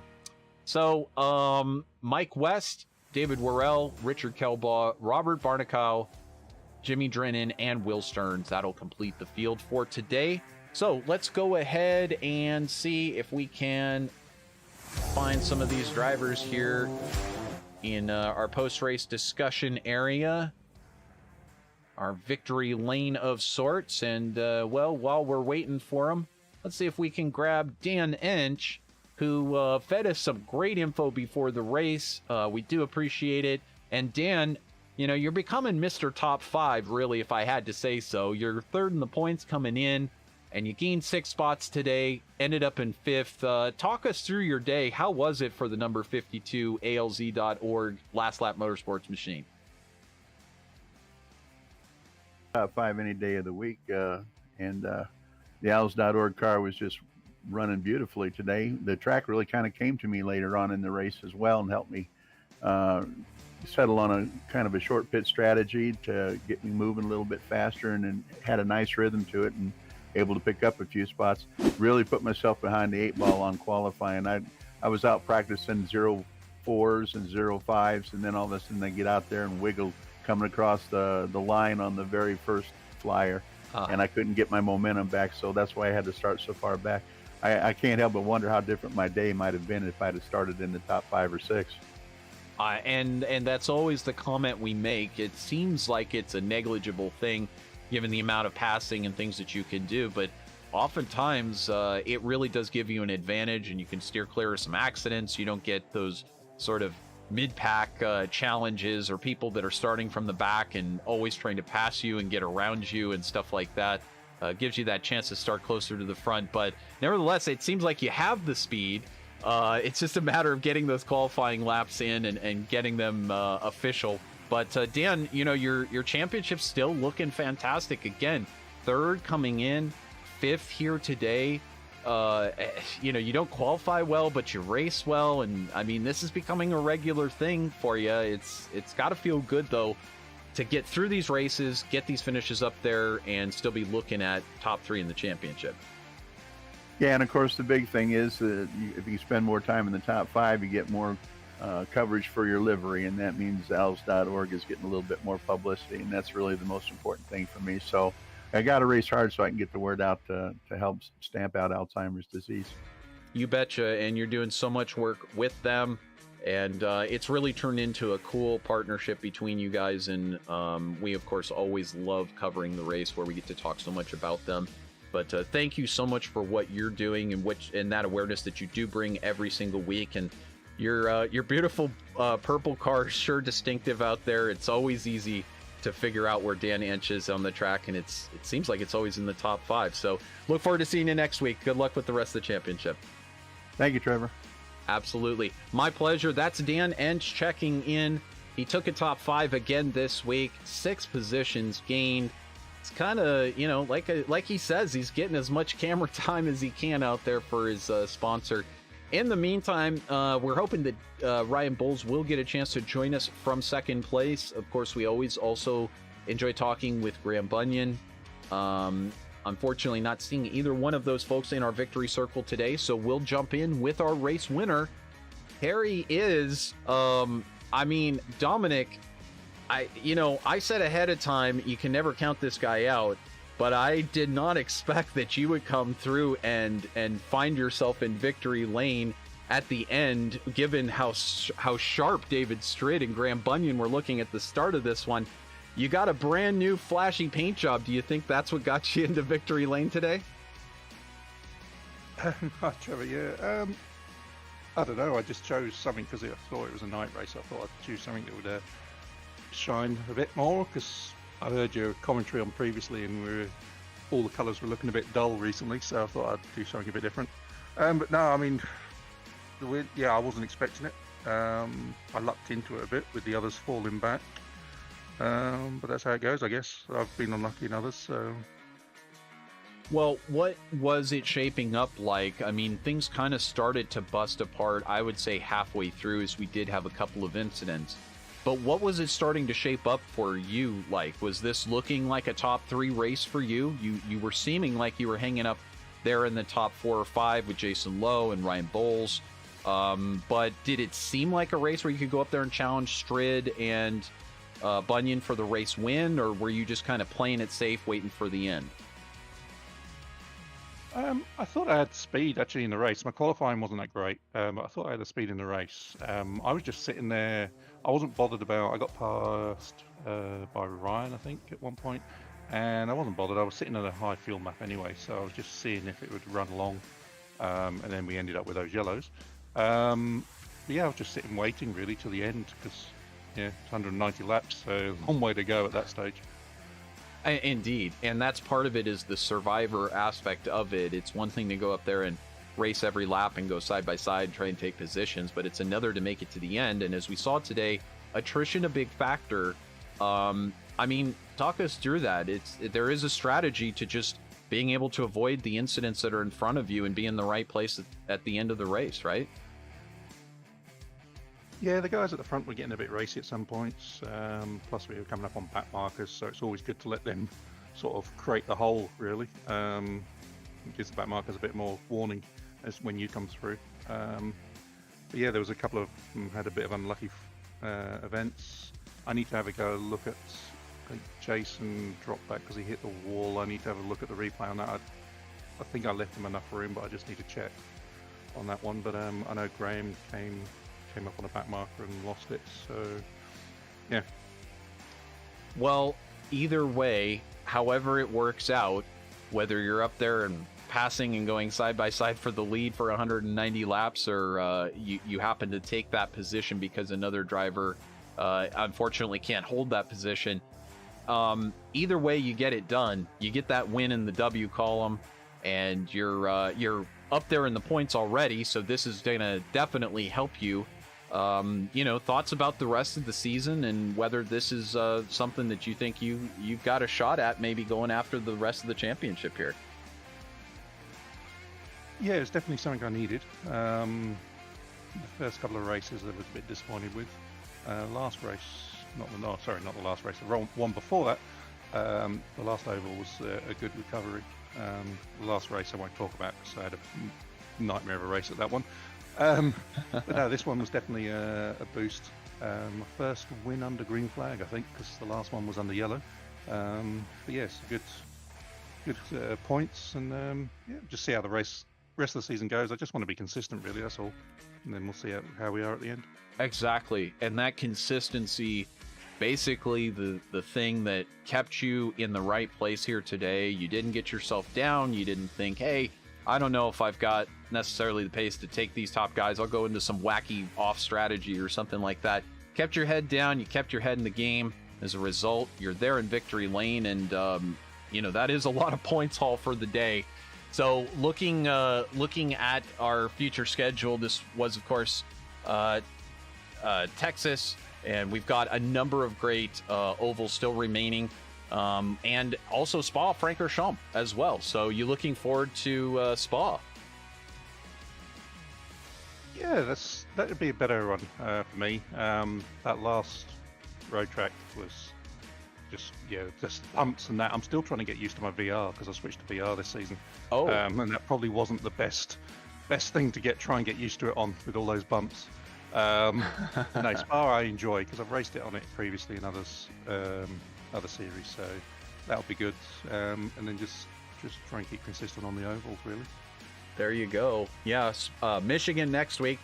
So, Mike West, David Worrell, Richard Kelbaugh, Robert Barnicow, Jimmy Drennan, and Will Stearns. That'll complete the field for today. So let's go ahead and see if we can find some of these drivers here in our post-race discussion area, our victory lane of sorts. And, well, while we're waiting for them, let's see if we can grab Dan Ensch, who fed us some great info before the race. We do appreciate it. And Dan, you're becoming Mr. Top 5, really, if I had to say so. You're third in the points coming in, and you gained 6 spots today, ended up in 5th. Talk us through your day. How was it for the number 52 ALZ.org Last Lap Motorsports machine? Top 5 any day of the week, and the ALZ.org car was just running beautifully today. The track really kind of came to me later on in the race as well and helped me settle on a kind of a short pit strategy to get me moving a little bit faster, and then had a nice rhythm to it and able to pick up a few spots. Really put myself behind the 8 ball on qualifying. I was out practicing 0.4s and 0.5s, and then all of a sudden I get out there and wiggle coming across the line on the very first flyer, and I couldn't get my momentum back, so that's why I had to start so far back. I can't help but wonder how different my day might have been if I'd have started in the top 5 or 6. And that's always the comment we make. It seems like it's a negligible thing given the amount of passing and things that you can do, but oftentimes it really does give you an advantage, and you can steer clear of some accidents. You don't get those sort of mid-pack challenges, or people that are starting from the back and always trying to pass you and get around you and stuff like that. gives you that chance to start closer to the front. But nevertheless, it seems like you have the speed. It's just a matter of getting those qualifying laps in and getting them official. But Dan, you know, your championship's still looking fantastic. Again, third coming in, fifth here today. You know, you don't qualify well, but you race well, and I mean, this is becoming a regular thing for you. It's got to feel good though to get through these races, get these finishes up there, and still be looking at top 3 in the championship. Yeah, and of course the big thing is if you spend more time in the top 5, you get more coverage for your livery, and that means Owls.org is getting a little bit more publicity, and that's really the most important thing for me. So I got to race hard so I can get the word out to help stamp out Alzheimer's disease. You betcha, and you're doing so much work with them, and it's really turned into a cool partnership between you guys, and we, of course, always love covering the race where we get to talk so much about them. But thank you so much for what you're doing and that awareness that you do bring every single week, and your beautiful purple car is sure distinctive out there. It's always easy to figure out where Dan Ensch is on the track, and it seems like it's always in the top 5. So look forward to seeing you next week. Good luck with the rest of the championship. Thank you, Trevor. Absolutely. My pleasure. That's Dan Ensch checking in. He took a top 5 again this week, 6 positions gained. It's kind of, you know, like he says, he's getting as much camera time as he can out there for his sponsor. In the meantime, we're hoping that Ryan Bowles will get a chance to join us from second place. Of course, we always also enjoy talking with Graham Bunyan. Unfortunately, not seeing either one of those folks in our victory circle today, so we'll jump in with our race winner. Harry is, I mean, Dominic, I said ahead of time, you can never count this guy out. But I did not expect that you would come through and find yourself in victory lane at the end, given how sharp David Strid and Graham Bunyan were looking at the start of this one. You got a brand new flashy paint job. Do you think that's what got you into victory lane today? Trevor, yeah. I don't know. I just chose something because I thought it was a night race. I thought I'd choose something that would shine a bit more, because I heard your commentary on previously, and all the colours were looking a bit dull recently, so I thought I'd do something a bit different. But no, I mean, I wasn't expecting it. I lucked into it a bit with the others falling back. But that's how it goes, I guess. I've been unlucky in others, so... Well, what was it shaping up like? I mean, things kind of started to bust apart, I would say, halfway through, as we did have a couple of incidents. But what was it starting to shape up for you like? Was this looking like a top 3 race for you? You were seeming like you were hanging up there in the top 4 or 5 with Jason Lowe and Ryan Bowles. But did it seem like a race where you could go up there and challenge Strid and Bunyan for the race win? Or were you just kind of playing it safe, waiting for the end? I thought I had speed actually in the race. My qualifying wasn't that great, but I thought I had the speed in the race. I was just sitting there. I wasn't bothered about. I got passed by Ryan, I think, at one point, and I wasn't bothered. I was sitting at a high fuel map anyway, so I was just seeing if it would run along, and then we ended up with those yellows. But yeah, I was just sitting waiting really till the end, because it's 190 laps, so a long way to go at that stage. Indeed, and that's part of it, is the survivor aspect of it. It's one thing to go up there and race every lap and go side by side, try and take positions, but it's another to make it to the end. And as we saw today, attrition a big factor. I mean, talk us through that. There is a strategy to just being able to avoid the incidents that are in front of you and be in the right place at the end of the race, right? Yeah, the guys at the front were getting a bit racy at some points. Plus, we were coming up on back markers, so it's always good to let them sort of create the hole, really. It gives the back markers a bit more warning as when you come through. But yeah, there was a couple of had a bit of unlucky events. I need to have a go look at. I think Jason dropped back because he hit the wall. I need to have a look at the replay on that. I think I left him enough room, but I just need to check on that one. But I know Graham came up on a back marker and lost it, so yeah. Well, either way, however it works out, whether you're up there and passing and going side by side for the lead for 190 laps, or you happen to take that position because another driver unfortunately can't hold that position, either way you get it done, you get that win in the W column, and you're up there in the points already, so this is going to definitely help you. Thoughts about the rest of the season and whether this is something that you think you've got a shot at maybe going after the rest of the championship here. Yeah, it's definitely something I needed. The first couple of races I was a bit disappointed with. Last race, not the last race, the one before that, the last oval was a good recovery. The last race I won't talk about because I had a nightmare of a race at that one. But no, this one was definitely a boost. My first win under green flag, I think, because the last one was under yellow. But yes, good points, and just see how the rest of the season goes. I just want to be consistent, really. That's all, and then we'll see how we are at the end. Exactly, and that consistency, basically the thing that kept you in the right place here today. You didn't get yourself down. You didn't think, hey, I don't know if I've got necessarily the pace to take these top guys. I'll go into some wacky off strategy or something like that. Kept your head down. You kept your head in the game. As a result, you're there in victory lane, and that is a lot of points haul for the day. So looking at our future schedule, this was of course Texas, and we've got a number of great ovals still remaining. And also Spa-Francorchamps as well. So you looking forward to Spa? Yeah, that would be a better run for me. That last road track was just pumps and that. I'm still trying to get used to my VR because I switched to VR this season. Oh, and that probably wasn't the best thing to try and get used to it on with all those bumps. No, Spa I enjoy because I've raced it on it previously in other series, so that'll be good. And then just try and keep consistent on the ovals, really. there you go. Yes, Michigan next week.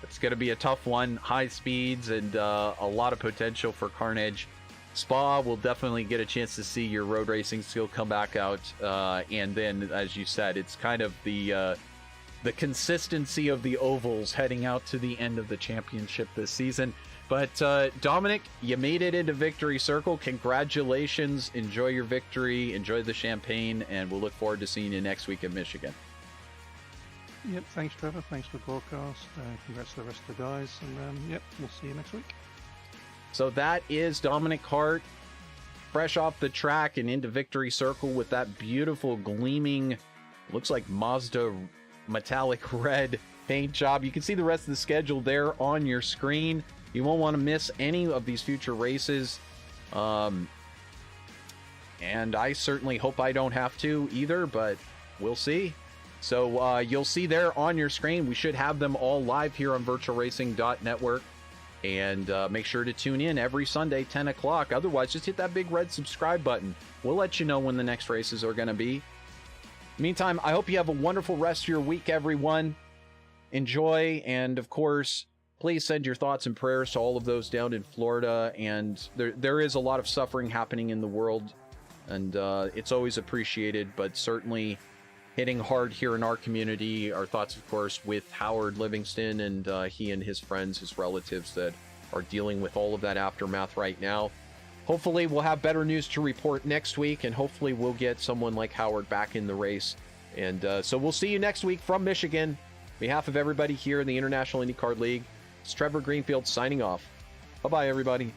It's going to be a tough one. High speeds and a lot of potential for carnage. Spa will definitely get a chance to see your road racing skill come back out. And then, as you said, it's kind of the consistency of the ovals heading out to the end of the championship this season. But Dominic, you made it into Victory Circle. Congratulations. Enjoy your victory. Enjoy the champagne. And we'll look forward to seeing you next week in Michigan. Yep, thanks, Trevor. Thanks for the broadcast. Congrats to the rest of the guys. And we'll see you next week. So that is Dominic Harte, fresh off the track and into Victory Circle with that beautiful gleaming, looks like Mazda metallic red paint job. You can see the rest of the schedule there on your screen. You won't want to miss any of these future races. And I certainly hope I don't have to either, but we'll see. So you'll see there on your screen. We should have them all live here on VirtualRacing.Network. And make sure to tune in every Sunday, 10 o'clock. Otherwise, just hit that big red subscribe button. We'll let you know when the next races are going to be. Meantime, I hope you have a wonderful rest of your week, everyone. Enjoy, and of course, please send your thoughts and prayers to all of those down in Florida. And there is a lot of suffering happening in the world, and it's always appreciated, but certainly hitting hard here in our community. Our thoughts, of course, with Howard Livingston and he and his friends, his relatives that are dealing with all of that aftermath right now. Hopefully we'll have better news to report next week, and hopefully we'll get someone like Howard back in the race. And so we'll see you next week from Michigan. On behalf of everybody here in the International IndyCar League, it's Trevor Greenfield signing off. Bye-bye, everybody.